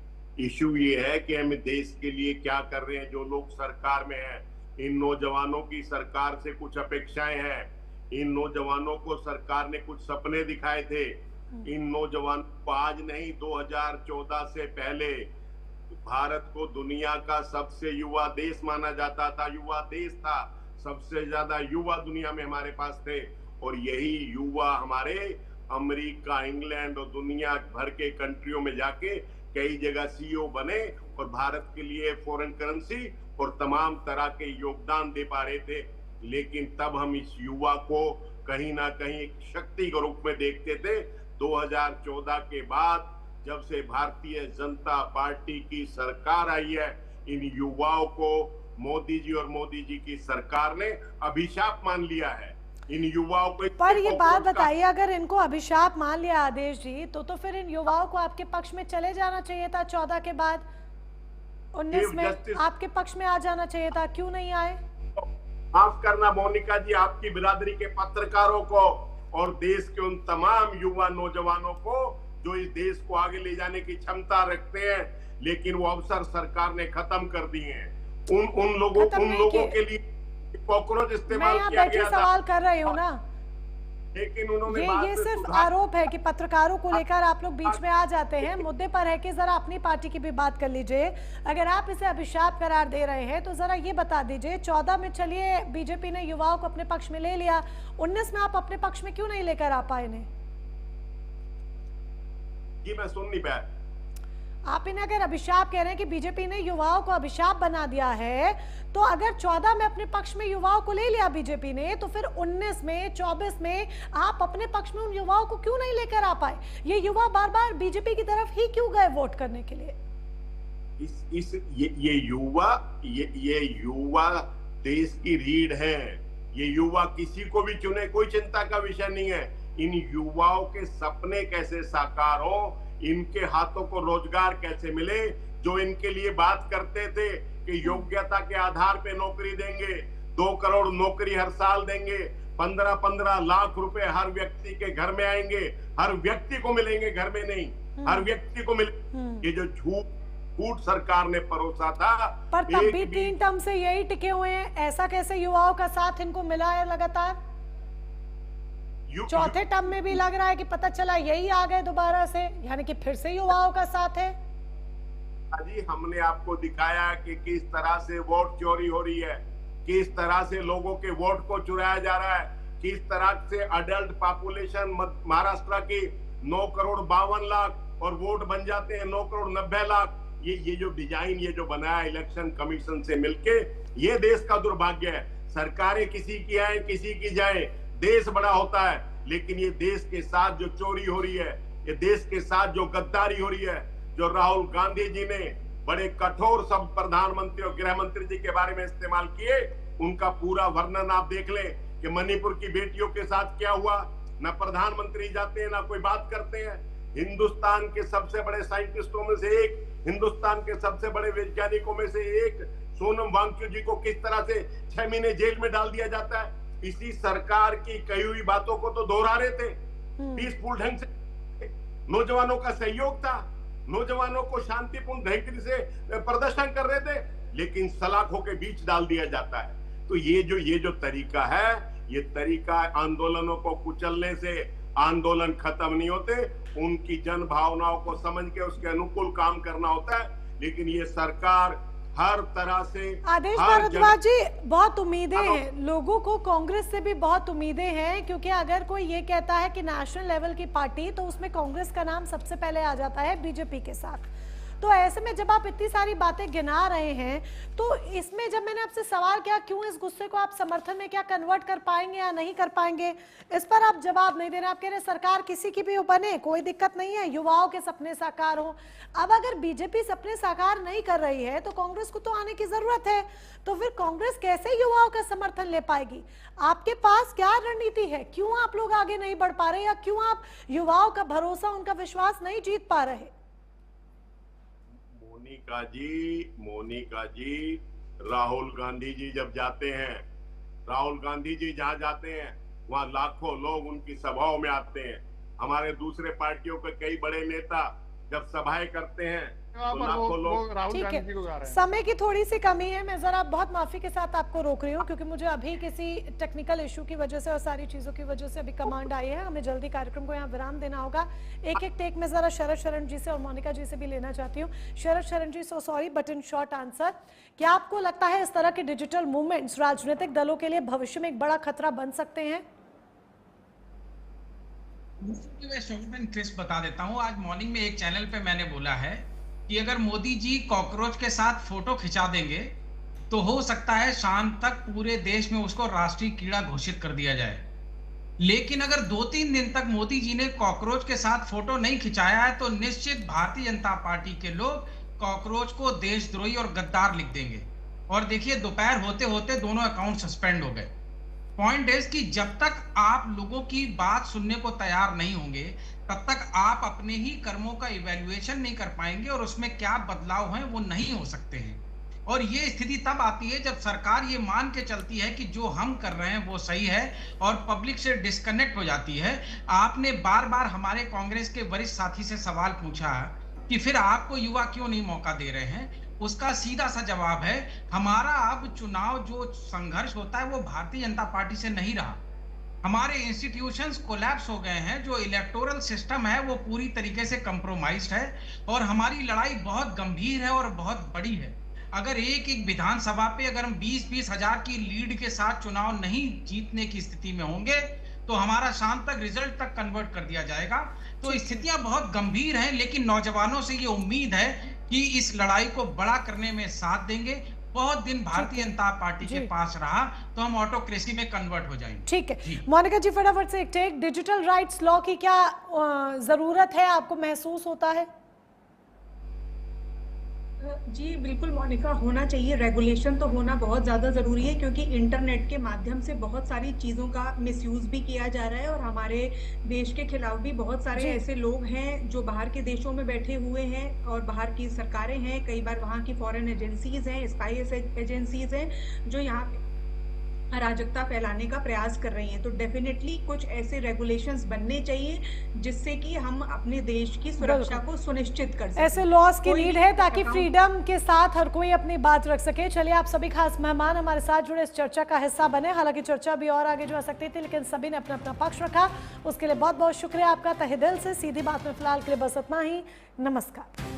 S3: इशू ये है कि हम देश के लिए क्या कर रहे हैं। जो लोग सरकार में हैं, इन नौजवानों की सरकार से कुछ अपेक्षाएं हैं। इन नौजवानों को सरकार ने कुछ सपने दिखाए थे। इन नौजवानों को आज नहीं, 2014 से पहले भारत को दुनिया का सबसे युवा देश माना जाता था, युवा देश था, सबसे ज्यादा युवा दुनिया में हमारे पास थे। और यही युवा हमारे अमेरिका, इंग्लैंड और दुनिया भर के कंट्रियों में जाके कई जगह सीईओ बने और भारत के लिए फॉरेन करेंसी और तमाम तरह के योगदान दे पा रहे थे। लेकिन तब हम इस युवा को कहीं ना कहीं एक शक्ति के रूप में देखते थे। 2014 के बाद जब से भारतीय जनता पार्टी की सरकार आई है, इन युवाओं को मोदी जी और मोदी जी की सरकार ने अभिशाप मान लिया है। इन युवाओं को
S1: पर ये बात बताइए, अगर इनको अभिशाप मान लिया आदेश जी, तो फिर इन युवाओं को आपके पक्ष में चले जाना चाहिए था 14 के बाद, 19 में आपके पक्ष में आ जाना चाहिए था, क्यों नहीं आए?
S3: माफ करना मोनिका जी, आपकी बिरादरी के पत्रकारों को और देश के उन तमाम युवा नौजवानों को जो इस देश को आगे ले जाने की क्षमता रखते हैं, लेकिन वो अवसर सरकार ने खत्म कर दिए हैं। उन लोगों के लिए कॉकरोच इस्तेमाल किया गया था।
S1: सवाल कर रही हूँ ना,
S3: लेकिन उन्होंने
S1: ये सिर्फ आरोप है कि पत्रकारों को लेकर आप लोग बीच में आ जाते हैं। मुद्दे पर है कि जरा अपनी पार्टी की भी बात कर लीजिए। अगर आप इसे अभिशाप करार दे रहे हैं तो जरा ये बता दीजिए, 14 में चलिए बीजेपी ने युवाओं को अपने पक्ष में ले लिया, 19 में आप अपने पक्ष में क्यों नहीं लेकर आ पाए इन्हें?
S3: जी मैं सुन नहीं पाया।
S1: आप इन्हें अगर अभिशाप कह रहे हैं कि बीजेपी ने युवाओं को अभिशाप बना दिया है, तो अगर 14 में अपने पक्ष में युवाओं को ले लिया बीजेपी ने, तो फिर 19 में 24 में आप अपने पक्ष में उन युवाओं को क्यों नहीं लेकर आ पाए? ये युवा बार बार बीजेपी की तरफ ही क्यों गए वोट करने के लिए?
S3: ये युवा देश की रीढ़ है। ये युवा किसी को भी चुने, कोई चिंता का विषय नहीं है। इन युवाओं के सपने कैसे साकार हो, इनके हाथों को रोजगार कैसे मिले। जो इनके लिए बात करते थे कि योग्यता के आधार पे नौकरी देंगे, 2 करोड़ नौकरी हर साल देंगे, 15-15 लाख रुपए हर व्यक्ति के घर में आएंगे, हर व्यक्ति को मिलेंगे, घर में नहीं, हर व्यक्ति को मिले। ये जो झूठ सरकार ने परोसा था,
S1: पर तब भी 3 टर्म से यही टिके हुए हैं। ऐसा कैसे युवाओं का साथ इनको मिला है लगातार? चौथे टर्म में भी लग रहा है कि पता चला यही आ गए दोबारा से, यानी कि फिर से युवाओं का साथ है।
S3: जी हमने आपको दिखाया कि किस तरह से वोट चोरी हो रही है, किस तरह से लोगों के वोट को चुराया जा रहा है, किस तरह से अडल्ट पॉपुलेशन महाराष्ट्र की 9 करोड़ 52 लाख और वोट बन जाते हैं 9 करोड़ 90 लाख। ये जो डिजाइन ये जो बनाया इलेक्शन कमीशन से मिलके, ये देश का दुर्भाग्य है। सरकारें किसी की आए किसी की जाए, देश बड़ा होता है, लेकिन ये देश के साथ जो चोरी हो रही है, ये देश के साथ जो गद्दारी हो रही है, जो राहुल गांधी जी ने बड़े कठोर शब्द प्रधानमंत्री और गृह मंत्री जी के बारे में इस्तेमाल किए, उनका पूरा वर्णन आप देख लें कि मणिपुर की बेटियों के साथ क्या हुआ। ना प्रधानमंत्री जाते हैं, ना कोई बात करते हैं। हिंदुस्तान के सबसे बड़े साइंटिस्टों में से एक, हिंदुस्तान के सबसे बड़े वैज्ञानिकों में से एक सोनम वांगचुक जी को किस तरह से 6 महीने जेल में डाल दिया जाता है। इसी सरकार की कही हुई बातों को तो दोहरा रहे थे, पीसफुल ढंग से नौजवानों का सहयोग था, नौजवानों को शांतिपूर्ण ढंग से प्रदर्शन कर रहे थे, लेकिन सलाखों के बीच डाल दिया जाता है। तो ये जो तरीका है, ये तरीका आंदोलनों को कुचलने से आंदोलन खत्म नहीं होते, उनकी जन भावनाओं को समझ के उसके अनुकूल काम करना होता है। लेकिन ये सरकार हर तरह से,
S1: आदेश भारद्वाज जी, बहुत उम्मीदें हैं लोगों को, कांग्रेस से भी बहुत उम्मीदें हैं, क्योंकि अगर कोई ये कहता है कि नेशनल लेवल की पार्टी, तो उसमें कांग्रेस का नाम सबसे पहले आ जाता है बीजेपी के साथ। तो ऐसे में जब आप इतनी सारी बातें गिना रहे हैं, तो इसमें जब मैंने आपसे सवाल किया क्यों इस गुस्से को आप समर्थन में क्या कन्वर्ट कर पाएंगे या नहीं कर पाएंगे, इस पर आप जवाब नहीं दे रहे। आप कह रहे सरकार किसी की भी बने, कोई दिक्कत नहीं है, युवाओं के सपने साकार हो। अब अगर बीजेपी सपने साकार नहीं कर रही है तो कांग्रेस को तो आने की जरूरत है, तो फिर कांग्रेस कैसे युवाओं का समर्थन ले पाएगी? आपके पास क्या रणनीति है? क्यों आप लोग आगे नहीं बढ़ पा रहे, या क्यों आप युवाओं का भरोसा, उनका विश्वास नहीं जीत पा रहे?
S3: मोनिका जी, राहुल गांधी जी जब जाते हैं, राहुल गांधी जी जहां जाते हैं वहां लाखों लोग उनकी सभाओं में आते हैं। हमारे दूसरे पार्टियों के कई बड़े नेता जब सभाएं करते हैं
S2: वहाँ
S3: तो
S2: पर
S3: लाखों लोग
S2: वो राहुल
S1: ठीक
S2: गांधी
S1: है,
S2: जी को गा रहे हैं।
S1: समय की थोड़ी सी कमी है, मैं जरा बहुत माफी के साथ आपको रोक रही हूँ क्योंकि मुझे अभी किसी टेक्निकल इशू की वजह से और सारी चीजों की वजह से अभी कमांड आई है, हमें जल्दी कार्यक्रम को यहाँ विराम देना होगा। एक एक टेक में जरा शरद शरण जी से और मोनिका जी से भी लेना चाहती हूँ। Sharad Sharan ji, so sorry but in short answer, क्या आपको लगता है इस तरह के डिजिटल मूवमेंट्स राजनीतिक दलों के लिए भविष्य में एक बड़ा खतरा बन सकते हैं?
S4: मैं शॉर्ट एंड क्रिस्प बता देता हूँ। आज मॉर्निंग में एक चैनल पे मैंने बोला है कि अगर मोदी जी कॉकरोच के साथ फोटो खिंचा देंगे तो हो सकता है शाम तक पूरे देश में उसको राष्ट्रीय कीड़ा घोषित कर दिया जाए। लेकिन अगर 2-3 दिन तक मोदी जी ने कॉकरोच के साथ फोटो नहीं खिंचाया है तो निश्चित भारतीय जनता पार्टी के लोग कॉकरोच को देशद्रोही और गद्दार लिख देंगे। और देखिए, दोपहर होते होते दोनों अकाउंट सस्पेंड हो गए। पॉइंट इज कि जब तक आप लोगों की बात सुनने को तैयार नहीं होंगे तब तक आप अपने ही कर्मों का इवैल्यूएशन नहीं कर पाएंगे और उसमें क्या बदलाव हैं वो नहीं हो सकते हैं। और ये स्थिति तब आती है जब सरकार ये मान के चलती है कि जो हम कर रहे हैं वो सही है और पब्लिक से डिस्कनेक्ट हो जाती है। आपने बार बार हमारे कांग्रेस के वरिष्ठ साथी से सवाल पूछा कि फिर आपको युवा क्यों नहीं मौका दे रहे हैं। उसका सीधा सा जवाब है, हमारा अब चुनाव जो संघर्ष होता है वो भारतीय जनता पार्टी से नहीं रहा। हमारे इंस्टीट्यूशंस कोलैप्स हो गए हैं, जो इलेक्टोरल सिस्टम है वो पूरी तरीके से कंप्रोमाइज्ड है और हमारी लड़ाई बहुत गंभीर है और बहुत बड़ी है। अगर एक एक विधानसभा पे अगर हम 20-20 हजार की लीड के साथ चुनाव नहीं जीतने की स्थिति में होंगे तो हमारा शाम तक रिजल्ट तक कन्वर्ट कर दिया जाएगा। तो स्थितियां बहुत गंभीर हैं, लेकिन नौजवानों से ये उम्मीद है कि इस लड़ाई को बड़ा करने में साथ देंगे। बहुत दिन भारतीय जनता पार्टी के पास रहा तो हम ऑटोक्रेसी में कन्वर्ट हो जाएंगे।
S1: ठीक है मोनिका जी, फटाफट से एक टेक, डिजिटल राइट्स लॉ की क्या जरूरत है, आपको महसूस होता है?
S5: जी बिल्कुल मोनिका, होना चाहिए। रेगुलेशन तो होना बहुत ज़्यादा ज़रूरी है क्योंकि इंटरनेट के माध्यम से बहुत सारी चीज़ों का मिसयूज़ भी किया जा रहा है और हमारे देश के खिलाफ भी बहुत सारे ऐसे लोग हैं जो बाहर के देशों में बैठे हुए हैं और बाहर की सरकारें हैं, कई बार वहाँ की फॉरेन एजेंसीज हैं, स्पाई एजेंसीज हैं जो यहाँ अराजकता फैलाने का प्रयास कर रही हैं। तो डेफिनेटली कुछ ऐसे रेगुलेशंस बनने चाहिए जिससे कि हम अपने देश की सुरक्षा को सुनिश्चित कर सकें।
S1: ऐसे लॉस की नीड है ताकि फ्रीडम के साथ हर कोई अपनी बात रख सके। चलिए, आप सभी खास मेहमान हमारे साथ जुड़े इस चर्चा का हिस्सा बने। हालांकि चर्चा भी और आगे जा सकती थी लेकिन सभी ने अपना अपना पक्ष रखा, उसके लिए बहुत बहुत शुक्रिया आपका तहे दिल से। सीधी बात में फिलहाल के लिए बस इतना ही। नमस्कार।